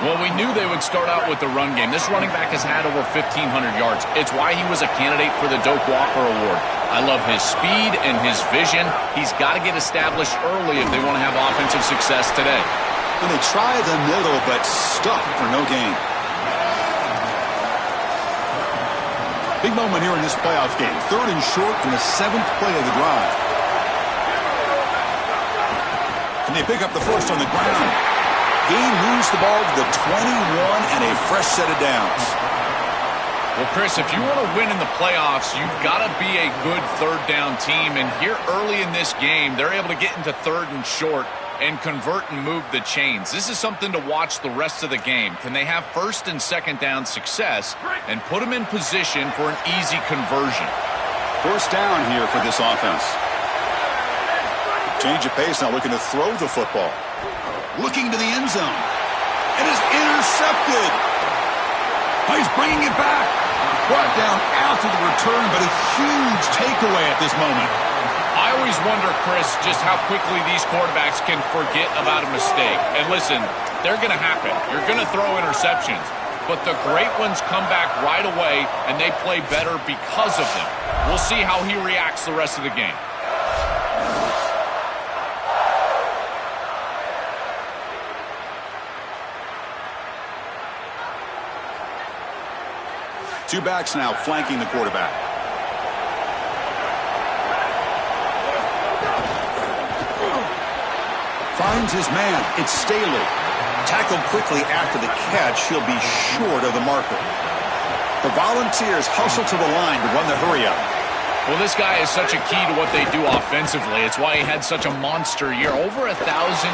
Well, we knew they would start out with the run game. This running back has had over 1,500 yards. It's why he was a candidate for the Doak Walker Award. I love his speed and his vision. He's got to get established early if they want to have offensive success today. And they try the middle, but stuck for no gain. Big moment here in this playoff game. 3rd and short in the 7th play of the drive. And they pick up the first on the ground. Gain moves the ball to the 21 and a fresh set of downs. Well, Chris, if you want to win in the playoffs, you've got to be a good third down team. And here early in this game, they're able to get into 3rd and short and convert and move the chains. This is something to watch the rest of the game. Can they have 1st and 2nd down success and put them in position for an easy conversion? First down here for this offense. Change of pace now, looking to throw the football. Looking to the end zone. It is intercepted. He's bringing it back. Brought down after the return, but a huge takeaway at this moment. I always wonder, Chris, just how quickly these quarterbacks can forget about a mistake. And listen, they're going to happen. You're going to throw interceptions. But the great ones come back right away, and they play better because of them. We'll see how he reacts the rest of the game. Two backs now flanking the quarterback. Finds his man. It's Staley. Tackled quickly after the catch. He'll be short of the marker. The Volunteers hustle to the line to run the hurry-up. Well, this guy is such a key to what they do offensively. It's why he had such a monster year. Over 1,000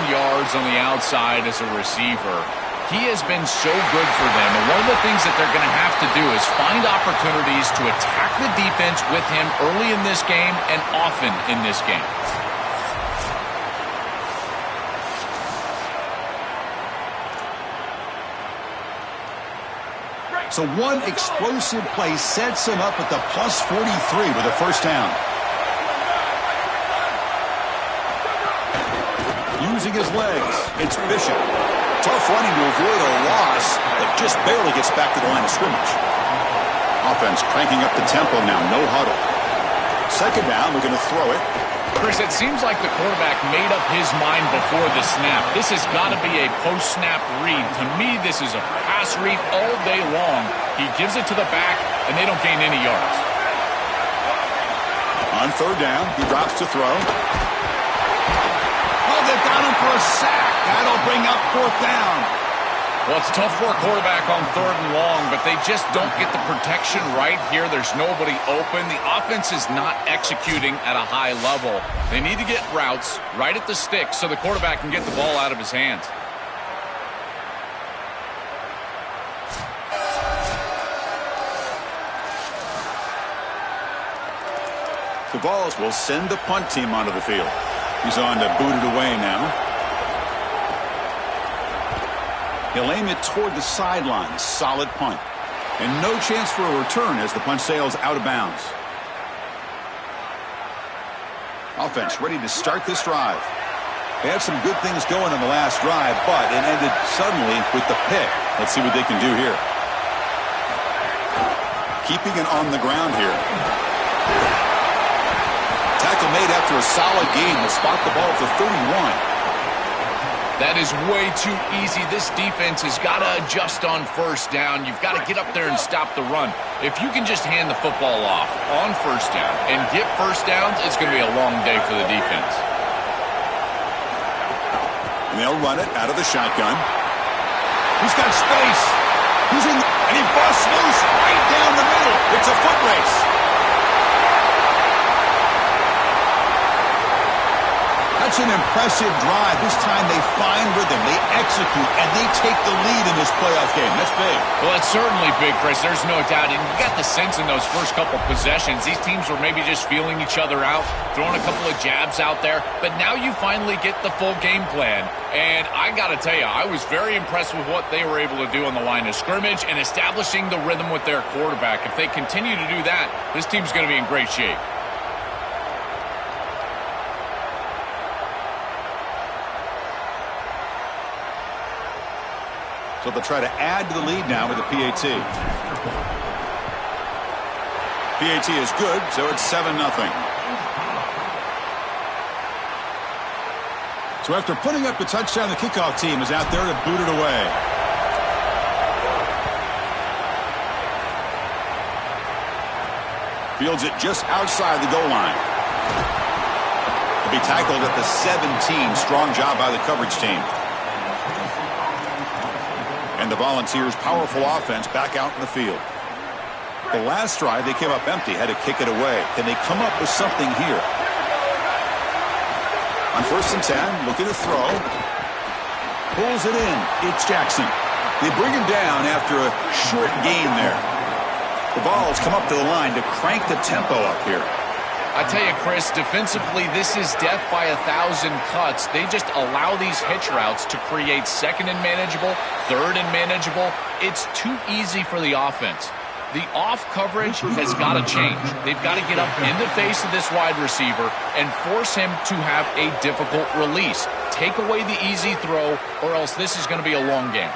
yards on the outside as a receiver. He has been so good for them. And one of the things that they're going to have to do is find opportunities to attack the defense with him early in this game and often in this game. So one explosive play sets him up at the plus 43 with a first down. Using his legs, it's Bishop. Tough running to avoid a loss, but just barely gets back to the line of scrimmage. Offense cranking up the tempo now, no huddle. Second down, we're going to throw it. Chris, it seems like the quarterback made up his mind before the snap. This has got to be a post-snap read. To me, this is a pass read all day long. He gives it to the back, and they don't gain any yards. On third down, he drops to throw. Oh, they've got him for a sack. That'll bring up fourth down. Well, it's tough for a quarterback on third and long, but they just don't get the protection right here. There's nobody open. The offense is not executing at a high level. They need to get routes right at the stick so the quarterback can get the ball out of his hands. The Vols will send the punt team onto the field. He's on to boot it away now. He'll aim it toward the sideline. Solid punt. And no chance for a return as the punt sails out of bounds. Offense ready to start this drive. They had some good things going on the last drive, but it ended suddenly with the pick. Let's see what they can do here. Keeping it on the ground here. Tackle made after a solid gain. Will spot the ball at the 31. That is way too easy. This defense has got to adjust on first down. You've got to get up there and stop the run. If you can just hand the football off on first down and get first downs, it's going to be a long day for the defense. And they'll run it out of the shotgun. He's got space. And he busts loose right down the middle. It's a foot race. That's an impressive drive. This time they find rhythm, they execute, and they take the lead in this playoff game. That's big. Well, it's certainly big, Chris. There's no doubt. And you got the sense in those first couple possessions, these teams were maybe just feeling each other out, throwing a couple of jabs out there. But now you finally get the full game plan. And I got to tell you, I was very impressed with what they were able to do on the line of scrimmage and establishing the rhythm with their quarterback. If they continue to do that, this team's going to be in great shape. So they'll try to add to the lead now with the PAT. PAT is good, so it's 7-0. So after putting up the touchdown, the kickoff team is out there to boot it away. Fields it just outside the goal line. He'll be tackled at the 17. Strong job by the coverage team. And the Volunteers' powerful offense back out in the field. The last drive, they came up empty, had to kick it away. Can they come up with something here? On 1st and 10, looking to throw. Pulls it in. It's Jackson. They bring him down after a short gain there. The Vols come up to the line to crank the tempo up here. I tell you, Chris, defensively, this is death by 1,000 cuts. They just allow these hitch routes to create second and manageable, third and manageable. It's too easy for the offense. The off coverage has got to change. They've got to get up in the face of this wide receiver and force him to have a difficult release. Take away the easy throw, or else this is going to be a long game.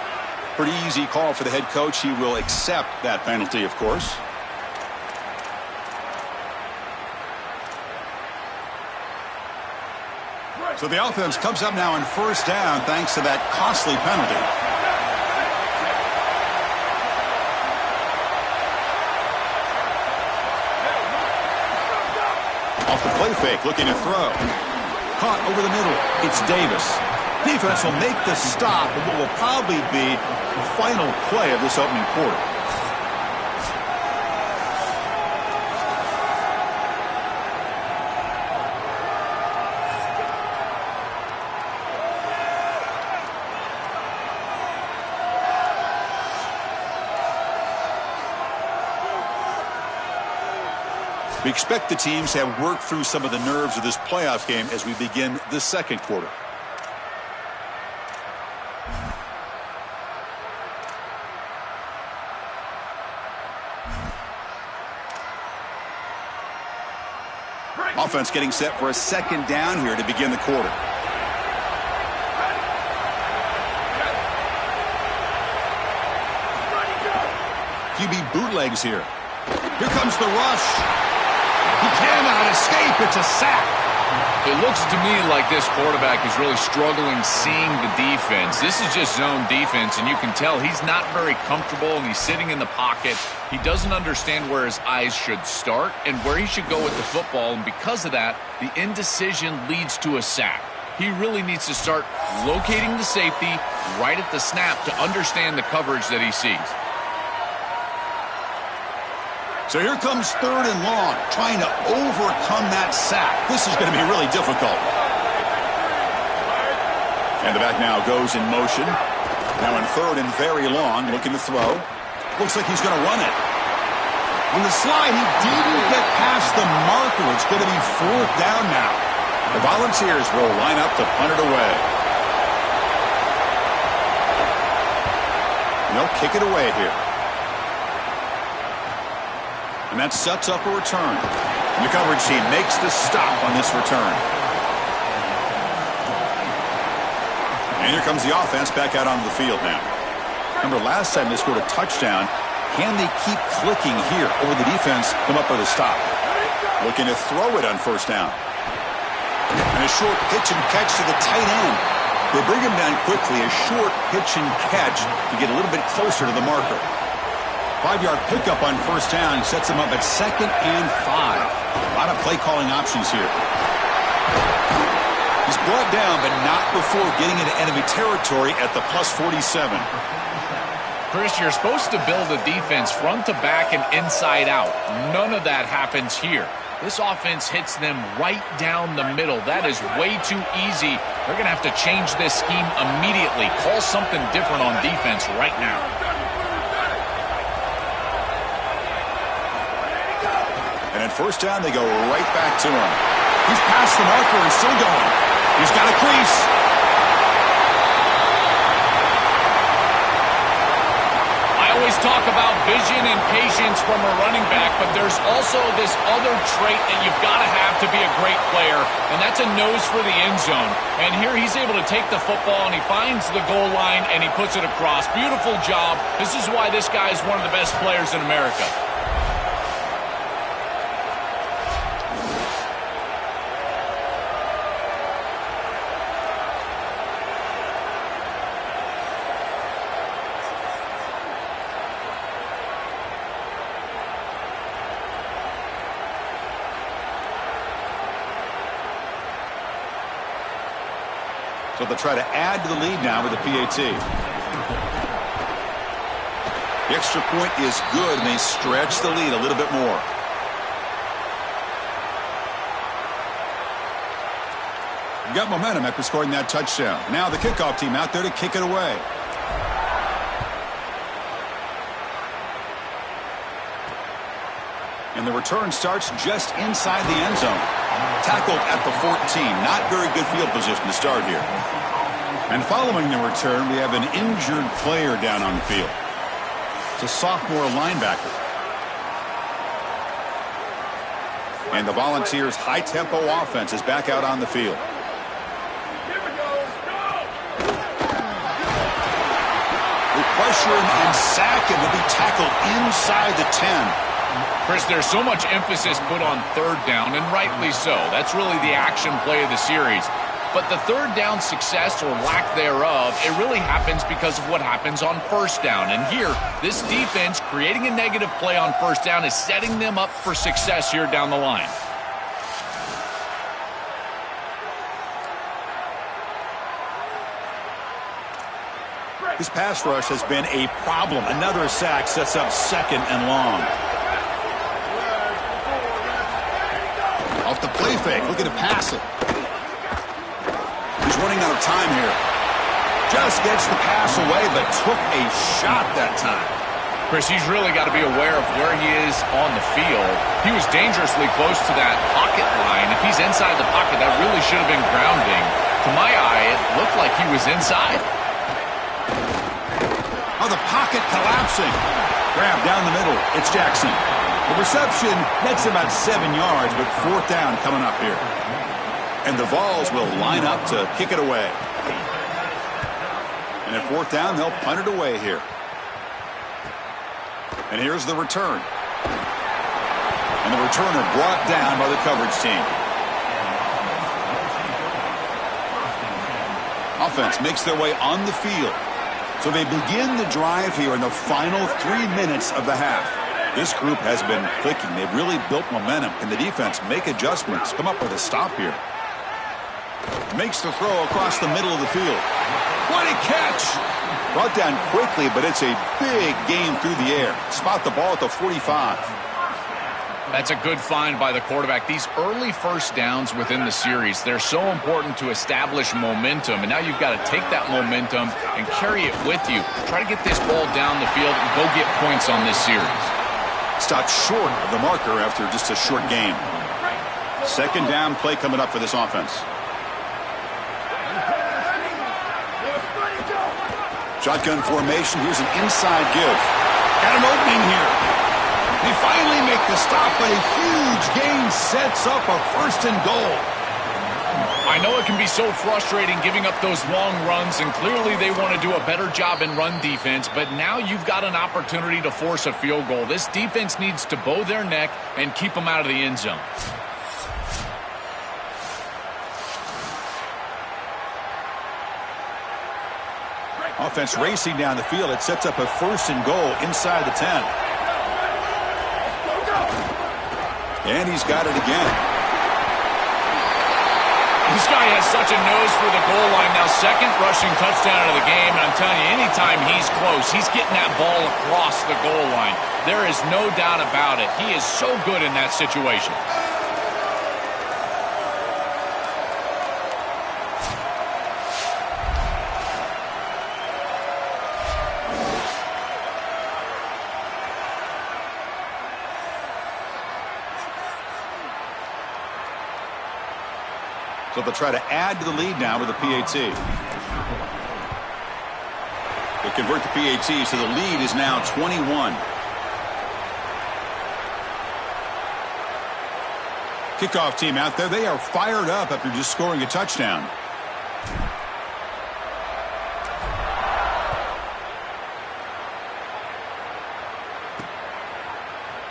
Pretty easy call for the head coach. He will accept that penalty, of course. So the offense comes up now on 1st down thanks to that costly penalty. Off the play fake, looking to throw. Caught over the middle. It's Davis. Defense will make the stop in what will probably be the final play of this opening quarter. We expect the teams to have worked through some of the nerves of this playoff game as we begin the second quarter. Offense getting set for a second down here to begin the quarter. QB bootlegs here. Here comes the rush. He cannot escape. It's a sack. It looks to me like this quarterback is really struggling seeing the defense. This is just zone defense, and you can tell he's not very comfortable, and he's sitting in the pocket. He doesn't understand where his eyes should start and where he should go with the football, and because of that, the indecision leads to a sack. He really needs to start locating the safety right at the snap to understand the coverage that he sees. So here comes third and long, trying to overcome that sack. This is going to be really difficult. And the back now goes in motion. Now in third and very long, looking to throw. Looks like he's going to run it. On the slide, he didn't get past the marker. It's going to be fourth down now. The Volunteers will line up to punt it away. And they'll kick it away here. And that sets up a return. And the coverage team makes the stop on this return. And here comes the offense back out onto the field now. Remember, last time they scored a touchdown. Can they keep clicking here? Or will the defense come up with a stop? Looking to throw it on first down. And a short pitch and catch to the tight end. They bring him down quickly. A short pitch and catch to get a little bit closer to the marker. 5-yard pickup on first down sets them up at 2nd and 5. A lot of play calling options here. He's brought down, but not before getting into enemy territory at the +47. Chris, you're supposed to build a defense front to back and inside out. None of that happens here. This offense hits them right down the middle. That is way too easy. They're going to have to change this scheme immediately. Call something different on defense right now. And at first down, they go right back to him. He's past the marker and still going. He's got a crease. I always talk about vision and patience from a running back, but there's also this other trait that you've got to have to be a great player, and that's a nose for the end zone. And here he's able to take the football, and he finds the goal line, and he puts it across. Beautiful job. This is why this guy is one of the best players in America. So they'll try to add to the lead now with the PAT. The extra point is good, and they stretch the lead a little bit more. You got momentum after scoring that touchdown. Now the kickoff team out there to kick it away. And the return starts just inside the end zone. Tackled at the 14. Not very good field position to start here. And following the return, we have an injured player down on the field. It's a sophomore linebacker. And the Volunteers' high-tempo offense is back out on the field. They pressure him and sack him. Will be tackled inside the 10. Chris, there's so much emphasis put on third down, and rightly so. That's really the action play of the series. But the third down success or lack thereof, it really happens because of what happens on first down. And here, this defense creating a negative play on first down is setting them up for success here down the line. This pass rush has been a problem. Another sack sets up 2nd and long. Off the play fake, looking to pass it. He's running out of time here. Just gets the pass away, but took a shot that time. Chris, he's really got to be aware of where he is on the field. He was dangerously close to that pocket line. If he's inside the pocket, that really should have been grounding. To my eye, it looked like he was inside. Oh, the pocket collapsing. Grab down the middle. It's Jackson. The reception, that's about 7 yards, but fourth down coming up here. And the Vols will line up to kick it away. And at fourth down, they'll punt it away here. And here's the return. And the returner brought down by the coverage team. Offense makes their way on the field. So they begin the drive here in the final 3 minutes of the half. This group has been clicking. They've really built momentum. Can the defense make adjustments? Come up with a stop here. Makes the throw across the middle of the field. What a catch! Brought down quickly, but it's a big game through the air. Spot the ball at the 45. That's a good find by the quarterback. These early first downs within the series, they're so important to establish momentum. And now you've got to take that momentum and carry it with you. Try to get this ball down the field and go get points on this series. Stopped short of the marker after just a short game. Second down play coming up for this offense. Shotgun formation. Here's an inside give. Got an opening here. They finally make the stop, but a huge gain sets up a first and goal. I know it can be so frustrating giving up those long runs, and clearly they want to do a better job in run defense, but now you've got an opportunity to force a field goal. This defense needs to bow their neck and keep them out of the end zone. Offense racing down the field. It sets up a first and goal inside the 10. And he's got it again. This guy has such a nose for the goal line. Now, second rushing touchdown of the game, and I'm telling you, anytime he's close, he's getting that ball across the goal line. There is no doubt about it. He is so good in that situation. So they'll try to add to the lead now with a PAT. They convert the PAT, so the lead is now 21. Kickoff team out there. They are fired up after just scoring a touchdown.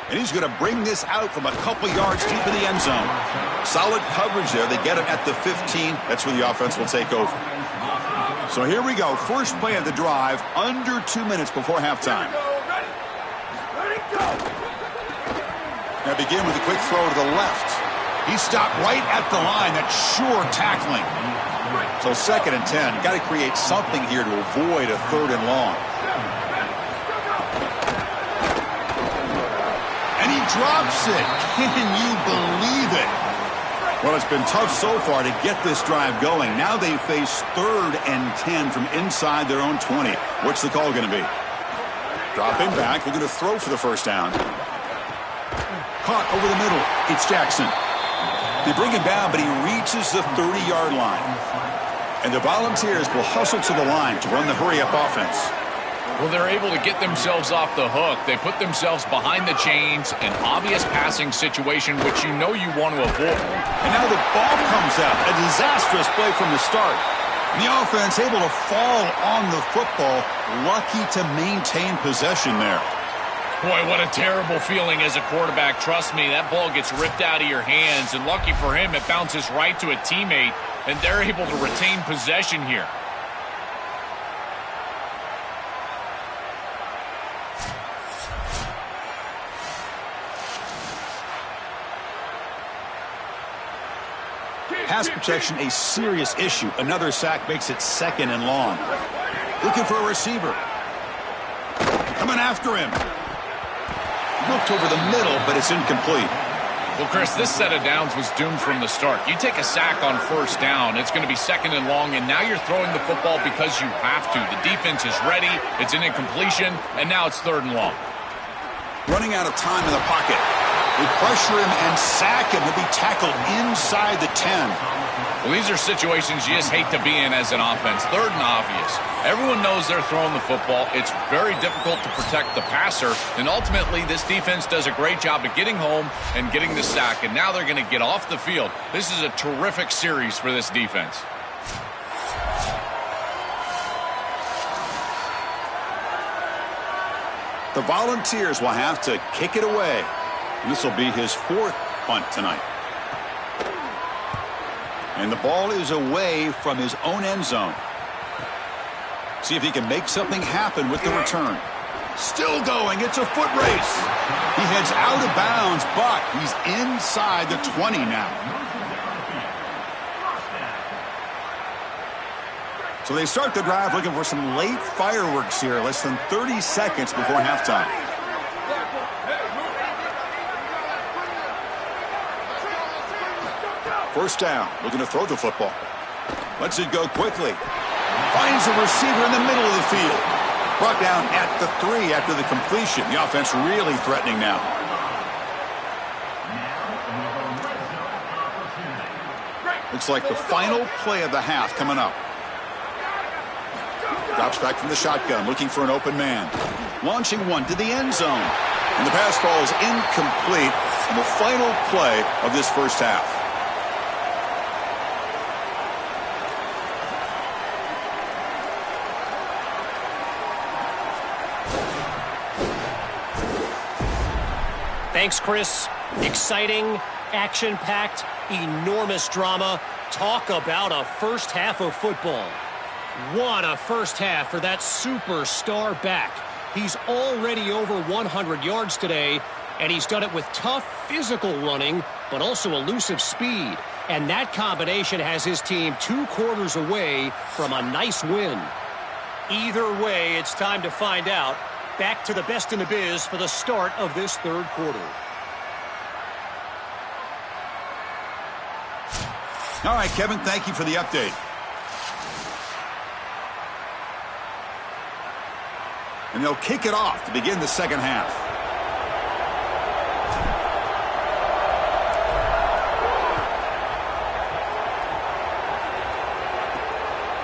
And he's going to bring this out from a couple yards deep in the end zone. Solid coverage there. They get him at the 15. That's where the offense will take over. So here we go. First play of the drive, under 2 minutes before halftime. Ready, go! Now begin with a quick throw to the left. He stopped right at the line. That's sure tackling. So 2nd and 10. Got to create something here to avoid a 3rd and long. And he drops it. Can you believe it? Well, it's been tough so far to get this drive going. Now they face 3rd and 10 from inside their own 20. What's the call going to be? Dropping back. Looking to throw for the first down. Caught over the middle. It's Jackson. They bring him down, but he reaches the 30-yard line. And the Volunteers will hustle to the line to run the hurry-up offense. Well, they're able to get themselves off the hook. They put themselves behind the chains, an obvious passing situation, which you know you want to avoid. And now the ball comes out. A disastrous play from the start. The offense able to fall on the football. Lucky to maintain possession there. Boy, what a terrible feeling as a quarterback. Trust me, that ball gets ripped out of your hands, and lucky for him, it bounces right to a teammate, and they're able to retain possession here. Pass protection, a serious issue. Another sack makes it 2nd and long. Looking for a receiver. Coming after him. Looked over the middle, but it's incomplete. Well, Chris, this set of downs was doomed from the start. You take a sack on first down, it's going to be 2nd and long, and now you're throwing the football because you have to. The defense is ready, it's an incompletion, and now it's 3rd and long. Running out of time in the pocket. They pressure him and sack him. He'll be tackled inside the 10. Well, these are situations you just hate to be in as an offense. 3rd and obvious. Everyone knows they're throwing the football. It's very difficult to protect the passer. And ultimately, this defense does a great job of getting home and getting the sack. And now they're going to get off the field. This is a terrific series for this defense. The Volunteers will have to kick it away. And this will be his 4th punt tonight. And the ball is away from his own end zone. See if he can make something happen with the return. Still going. It's a foot race. He heads out of bounds, but he's inside the 20 now. So they start the drive looking for some late fireworks here. Less than 30 seconds before halftime. First down, looking to throw the football. Lets it go quickly. Finds a receiver in the middle of the field. Brought down at the 3 after the completion. The offense really threatening now. Looks like the final play of the half coming up. Drops back from the shotgun, looking for an open man. Launching one to the end zone. And the pass falls incomplete on the final play of this first half. Thanks, Chris. Exciting, action-packed, enormous drama. Talk about a first half of football. What a first half for that superstar back. He's already over 100 yards today, and he's done it with tough physical running, but also elusive speed. And that combination has his team 2 quarters away from a nice win. Either way, it's time to find out. Back to the best in the biz for the start of this 3rd quarter. All right, Kevin, thank you for the update. And they'll kick it off to begin the second half.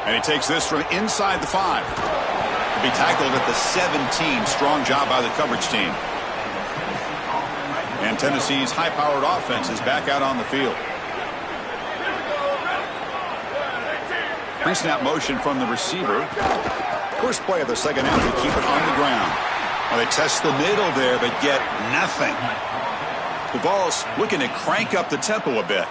And he takes this from inside the 5. To be tackled at the 17. Strong job by the coverage team. And Tennessee's high-powered offense is back out on the field. Pre-snap motion from the receiver. First play of the second half to keep it on the ground. Well, they test the middle there, but get nothing. The ball's looking to crank up the tempo a bit.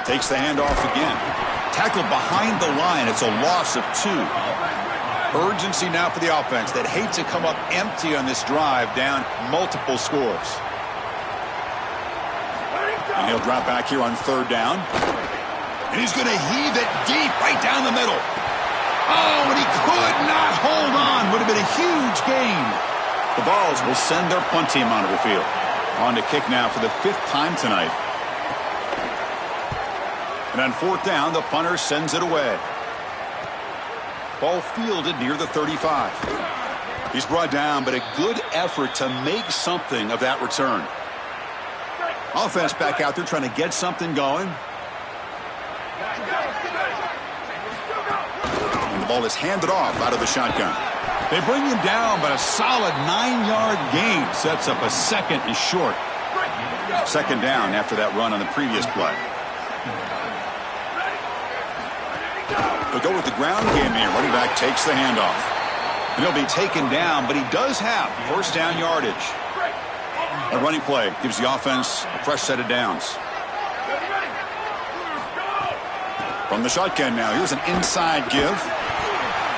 Takes the handoff again. Tackled behind the line. It's a loss of 2. Urgency now for the offense that hate to come up empty on this drive, down multiple scores. And he'll drop back here on 3rd down. And he's going to heave it deep right down the middle. Oh, and he could not hold on. Would have been a huge gain. The Vols will send their punt team onto the field. On to kick now for the 5th time tonight. And on 4th down, the punter sends it away. Ball fielded near the 35. He's brought down, but a good effort to make something of that return. Offense back out there trying to get something going. And the ball is handed off out of the shotgun. They bring him down, but a solid 9-yard gain sets up a 2nd and short. 2nd down after that run on the previous play. They'll go with the ground game here. Running back takes the handoff. And he'll be taken down, but he does have first down yardage. A running play gives the offense a fresh set of downs. From the shotgun now, here's an inside give.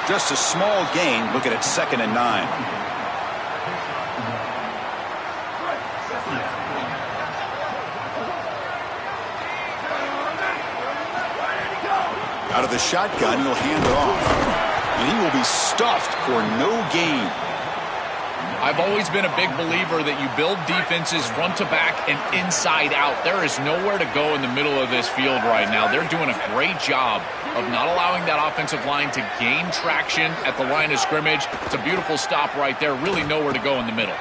Just a small gain. Look at it, 2nd and 9. Out of the shotgun, he'll hand it off. And he will be stuffed for no gain. I've always been a big believer that you build defenses front to back and inside out. There is nowhere to go in the middle of this field right now. They're doing a great job of not allowing that offensive line to gain traction at the line of scrimmage. It's a beautiful stop right there. Really nowhere to go in the middle.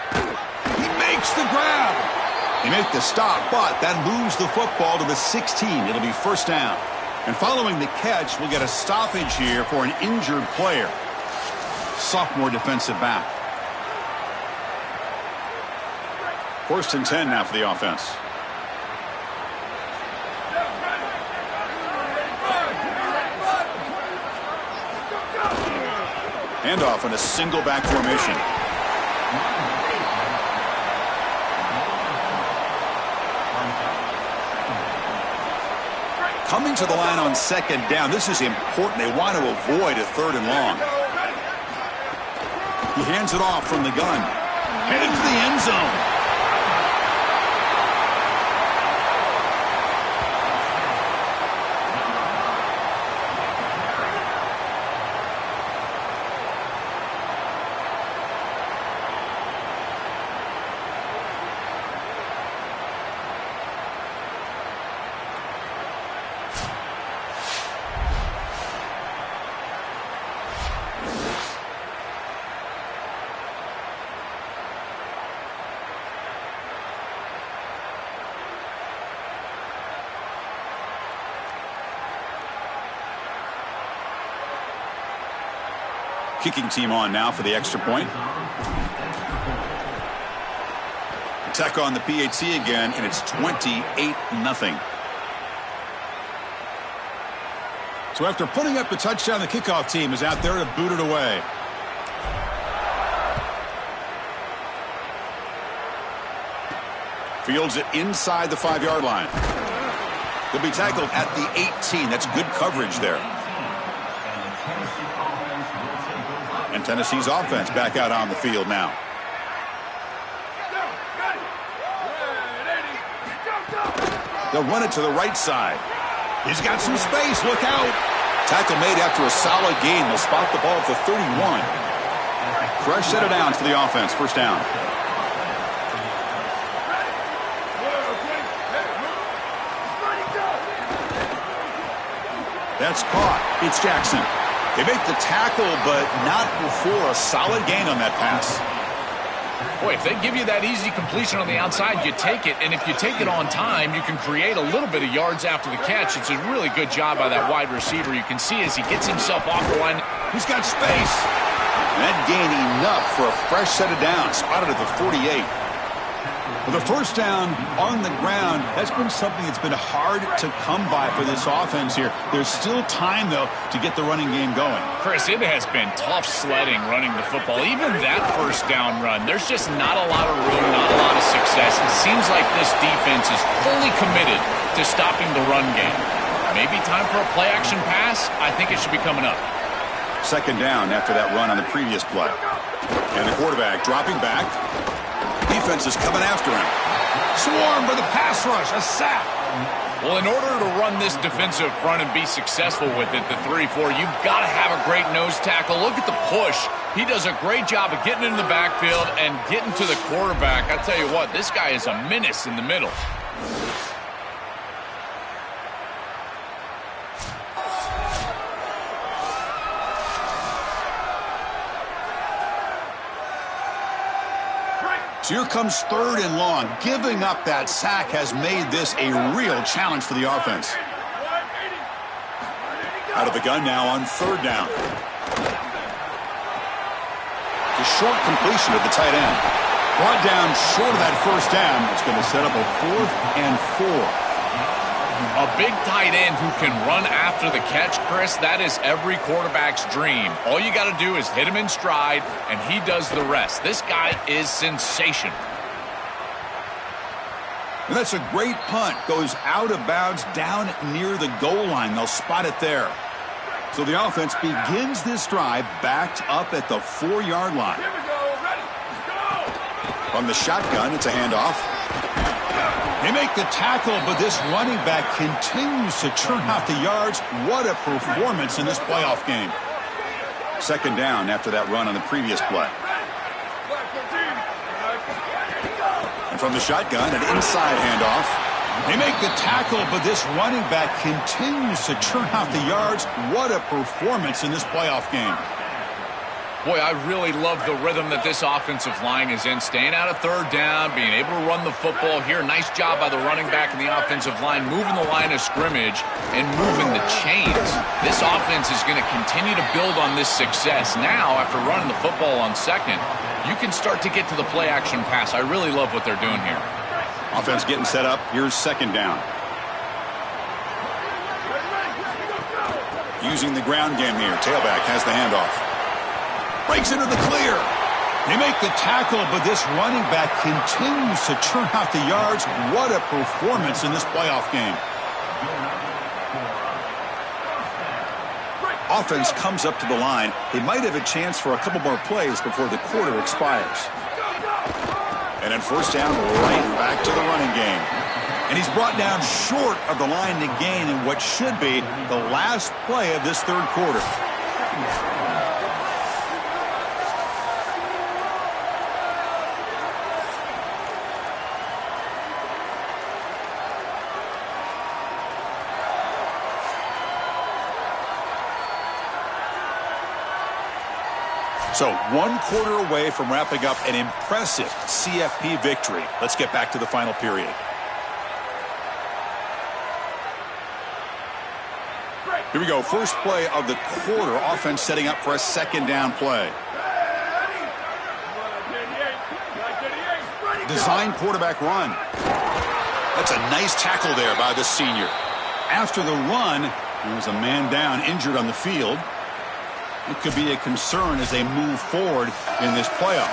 He makes the grab. He made the stop, but that moves the football to the 16. It'll be first down. And following the catch, we'll get a stoppage here for an injured player. Sophomore defensive back. First and 10 now for the offense. Handoff in a single back formation. Coming to the line on second down. This is important. They want to avoid a third and long. He hands it off from the gun. Headed to the end zone. Kicking team on now for the extra point. Attack on the PAT again, and it's 28-0. So after putting up the touchdown, the kickoff team is out there to boot it away. Fields it inside the 5-yard line. He'll be tackled at the 18. That's good coverage there. And Tennessee's offense back out on the field now. They'll run it to the right side. He's got some space. Look out. Tackle made after a solid gain. They'll spot the ball at the 31. Fresh set of downs for the offense. First down. That's caught. It's Jackson. They make the tackle, but not before a solid gain on that pass. Boy, if they give you that easy completion on the outside, you take it. And if you take it on time, you can create a little bit of yards after the catch. It's a really good job by that wide receiver. You can see as he gets himself off the line. He's got space. And that gain enough for a fresh set of downs. Spotted at the 48. With a first down on the ground, that's been something that's been hard to come by for this offense here. There's still time, though, to get the running game going. Chris, it has been tough sledding running the football. Even that first down run, there's just not a lot of room, not a lot of success. It seems like this defense is fully committed to stopping the run game. Maybe time for a play-action pass? I think it should be coming up. Second down after that run on the previous play. And the quarterback dropping back. Defense is coming after him. Swarmed by the pass rush. A sack. Well, in order to run this defensive front and be successful with it, the 3-4, you've got to have a great nose tackle. Look at the push. He does a great job of getting into the backfield and getting to the quarterback. I tell you what, this guy is a menace in the middle. So here comes third and long. Giving up that sack has made this a real challenge for the offense. Out of the gun now on third down. The short completion of the tight end. Brought down short of that first down. It's going to set up a 4th and 4. A big tight end who can run after the catch, Chris, that is every quarterback's dream. All you got to do is hit him in stride, and he does the rest. This guy is sensational. And that's a great punt. Goes out of bounds down near the goal line. They'll spot it there. So the offense begins this drive backed up at the 4-yard line. Here we go. Ready. Go. From the shotgun, it's a handoff. They make the tackle, but this running back continues to churn out the yards. What a performance in this playoff game. Second down after that run on the previous play. Black 14. And from the shotgun, an inside handoff. They make the tackle, but this running back continues to churn out the yards. What a performance in this playoff game. Boy, I really love the rhythm that this offensive line is in. Staying out of third down, being able to run the football here. Nice job by the running back and the offensive line, moving the line of scrimmage and moving the chains. This offense is going to continue to build on this success. Now, after running the football on second, you can start to get to the play-action pass. I really love what they're doing here. Offense getting set up. Here's second down. Using the ground game here. Tailback has the handoff. Breaks into the clear. They make the tackle, but this running back continues to churn out the yards. What a performance in this playoff game. Offense comes up to the line. They might have a chance for a couple more plays before the quarter expires. And then first down, right back to the running game. And he's brought down short of the line to gain in what should be the last play of this third quarter. So 1 quarter away from wrapping up an impressive CFP victory. Let's get back to the final period. Here we go. First play of the quarter. Offense setting up for a second down play. Design quarterback run. That's a nice tackle there by the senior. After the run, there's a man down injured on the field. It could be a concern as they move forward in this playoff.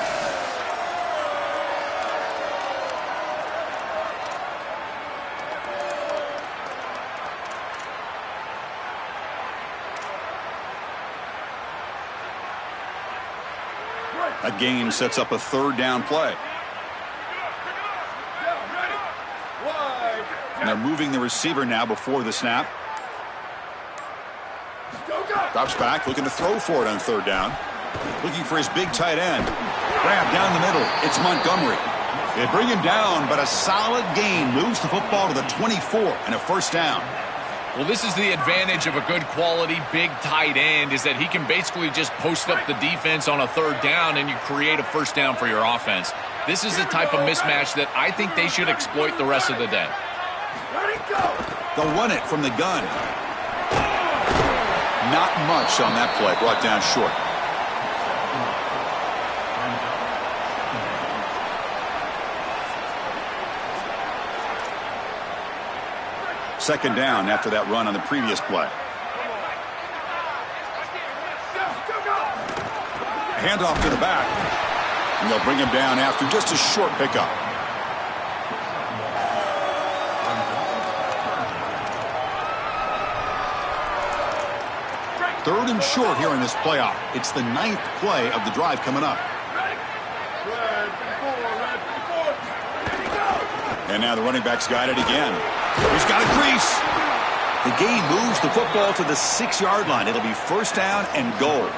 That gain sets up a third down play. And they're moving the receiver now before the snap. Drops back, looking to throw for it on third down. Looking for his big tight end. Grab down the middle. It's Montgomery. They bring him down, but a solid gain moves the football to the 24 and a first down. Well, this is the advantage of a good quality big tight end, is that he can basically just post up the defense on a third down and you create a first down for your offense. This is the type of mismatch that I think they should exploit the rest of the day. They'll run it from the gun. Not much on that play, brought down short. Second down after that run on the previous play. Handoff to the back. And they'll bring him down after just a short pickup. Third and short here in this playoff. It's the 9th play of the drive coming up. And now the running back's got it again. He's got a crease. The gain moves the football to the 6-yard line. It'll be first down and goal.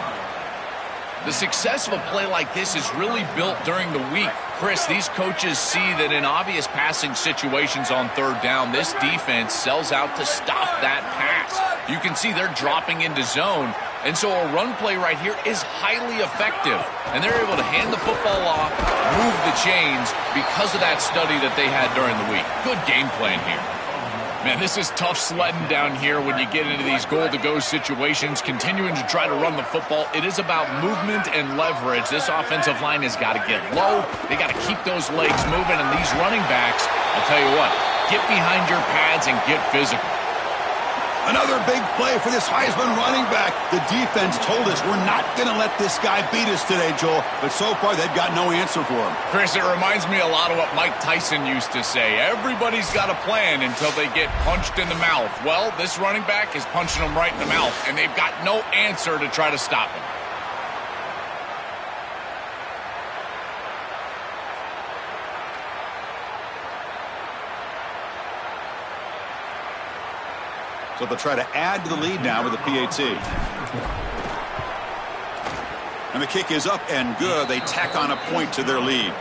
The success of a play like this is really built during the week. Chris, these coaches see that in obvious passing situations on third down, this defense sells out to stop that pass. You can see they're dropping into zone, and so a run play right here is highly effective. And they're able to hand the football off, move the chains because of that study that they had during the week. Good game plan here. Man, this is tough sledding down here when you get into these goal-to-go situations, continuing to try to run the football. It is about movement and leverage. This offensive line has got to get low. They got to keep those legs moving, and these running backs, I'll tell you what, get behind your pads and get physical. Another big play for this Heisman running back. The defense told us we're not going to let this guy beat us today, Joel. But so far, they've got no answer for him. Chris, it reminds me a lot of what Mike Tyson used to say. Everybody's got a plan until they get punched in the mouth. Well, this running back is punching them right in the mouth, and they've got no answer to try to stop him. So they'll try to add to the lead now with the PAT. And the kick is up and good. They tack on a point to their lead.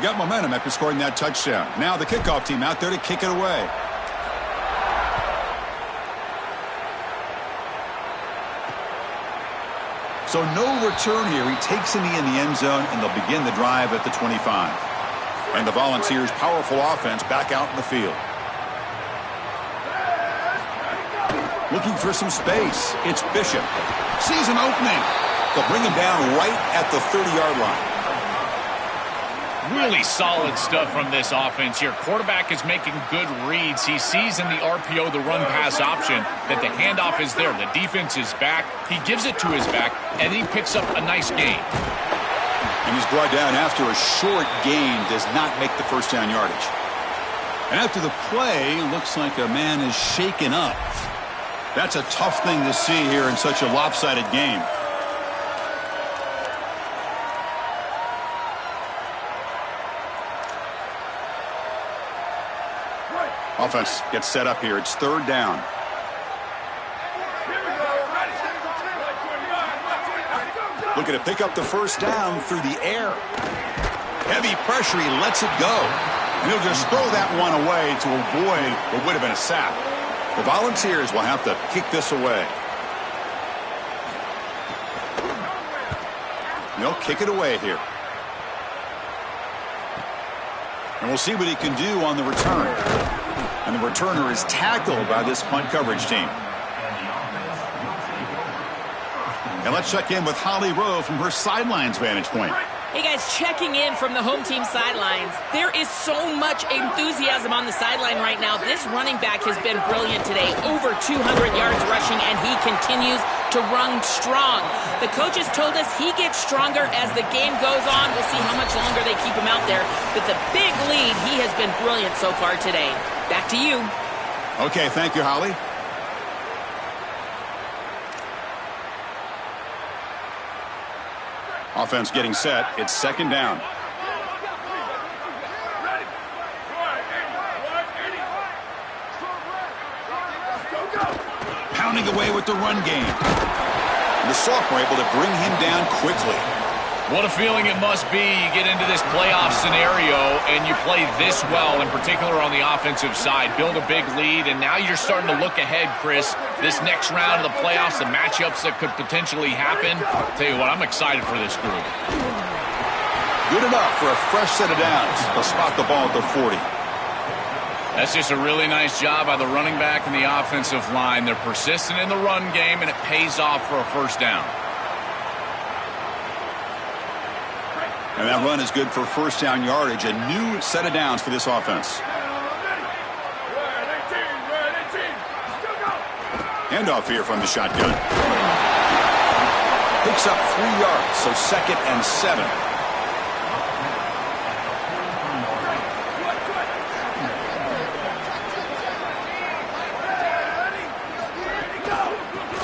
Got momentum after scoring that touchdown. Now the kickoff team out there to kick it away. So no return here. He takes in the end zone, and they'll begin the drive at the 25. And the Volunteers' powerful offense back out in the field. Looking for some space. It's Bishop. Sees an opening. They'll bring him down right at the 30-yard line. Really solid stuff from this offense. Your quarterback is making good reads. He sees in the RPO, the run-pass option, that the handoff is there. The defense is back. He gives it to his back, and he picks up a nice gain. And he's brought down after a short gain. Does not make the first down yardage. And after the play, looks like a man is shaken up. That's a tough thing to see here in such a lopsided game. Offense gets set up here. It's third down. Looking to pick up the first down through the air. Heavy pressure. He lets it go. And he'll just throw that one away to avoid what would have been a sack. The Volunteers will have to kick this away. They'll kick it away here. And we'll see what he can do on the return. And the returner is tackled by this punt coverage team. And let's check in with Holly Rowe from her sidelines vantage point. Hey guys, checking in from the home team sidelines. There is so much enthusiasm on the sideline right now. This running back has been brilliant today. Over 200 yards rushing, and he continues to run strong. The coaches told us he gets stronger as the game goes on. We'll see how much longer they keep him out there. But the big lead, he has been brilliant so far today. Back to you. Okay, thank you, Holly. Offense getting set. It's second down. Pounding away with the run game. And the sophomore able to bring him down quickly. What a feeling it must be. You get into this playoff scenario and you play this well, in particular on the offensive side. Build a big lead, and now you're starting to look ahead, Chris. This next round of the playoffs, the matchups that could potentially happen. I'll tell you what, I'm excited for this group. Good enough for a fresh set of downs. They'll spot the ball at the 40. That's just a really nice job by the running back and the offensive line. They're persistent in the run game, and it pays off for a first down. And that run is good for first down yardage. A new set of downs for this offense. Handoff here from the shotgun. Picks up 3 yards, so second and 7.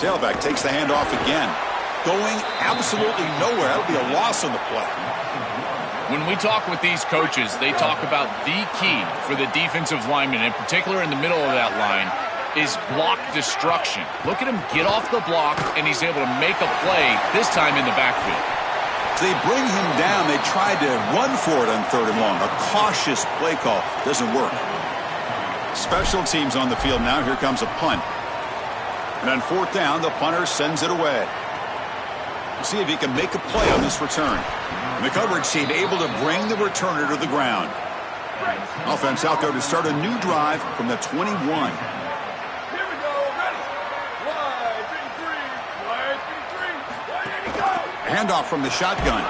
Tailback takes the handoff again. Going absolutely nowhere. That would be a loss on the play. When we talk with these coaches, they talk about the key for the defensive lineman, in particular in the middle of that line, is block destruction. Look at him get off the block, and he's able to make a play, this time in the backfield. They bring him down. They tried to run for it on third and long. A cautious play call doesn't work. Special teams on the field now. Here comes a punt. And on fourth down, the punter sends it away. We'll see if he can make a play on this return. And the coverage team able to bring the returner to the ground. Offense out there to start a new drive from the 21. Here we go, ready. Wide, 3-3, go. Handoff from the shotgun.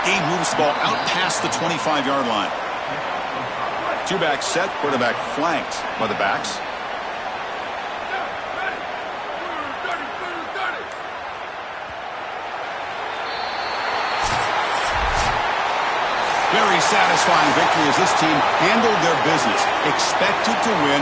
Gabe moves the ball out past the 25-yard line. Two-back set, quarterback flanked by the backs. Very satisfying victory as this team handled their business. Expected to win.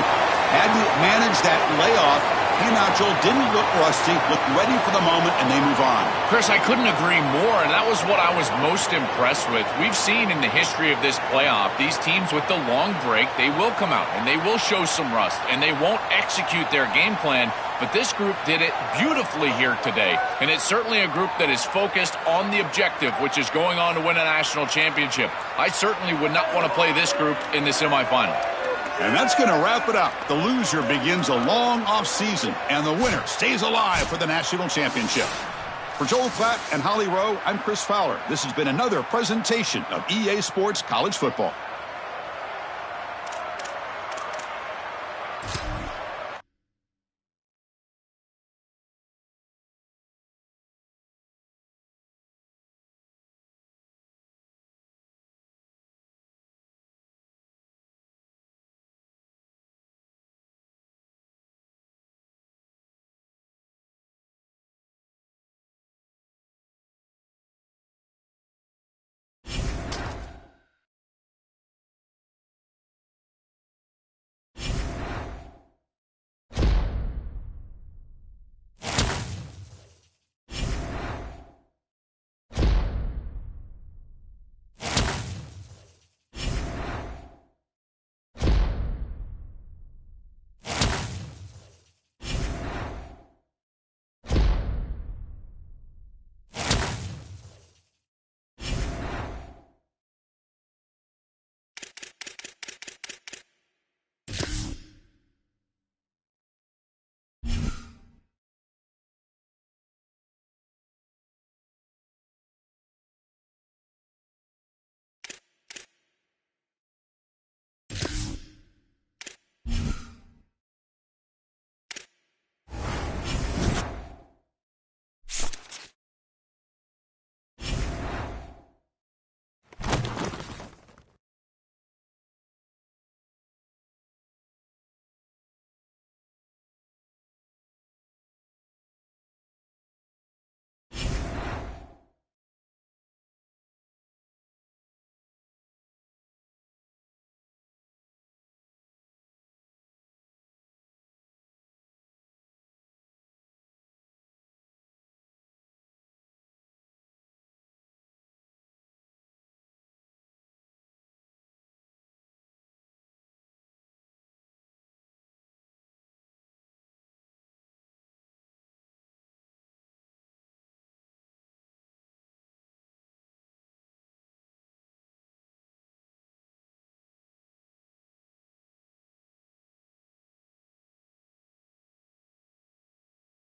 Had to manage that layoff Hey now, Joel, didn't look rusty, looked ready for the moment, and they move on. Chris, I couldn't agree more, and that was what I was most impressed with. We've seen in the history of this playoff, these teams with the long break, they will come out, and they will show some rust, and they won't execute their game plan, but this group did it beautifully here today, and it's certainly a group that is focused on the objective, which is going on to win a national championship. I certainly would not want to play this group in the semifinal. And that's going to wrap it up. The loser begins a long off-season, and the winner stays alive for the national championship. For Joel Klatt and Holly Rowe, I'm Chris Fowler. This has been another presentation of EA Sports College Football.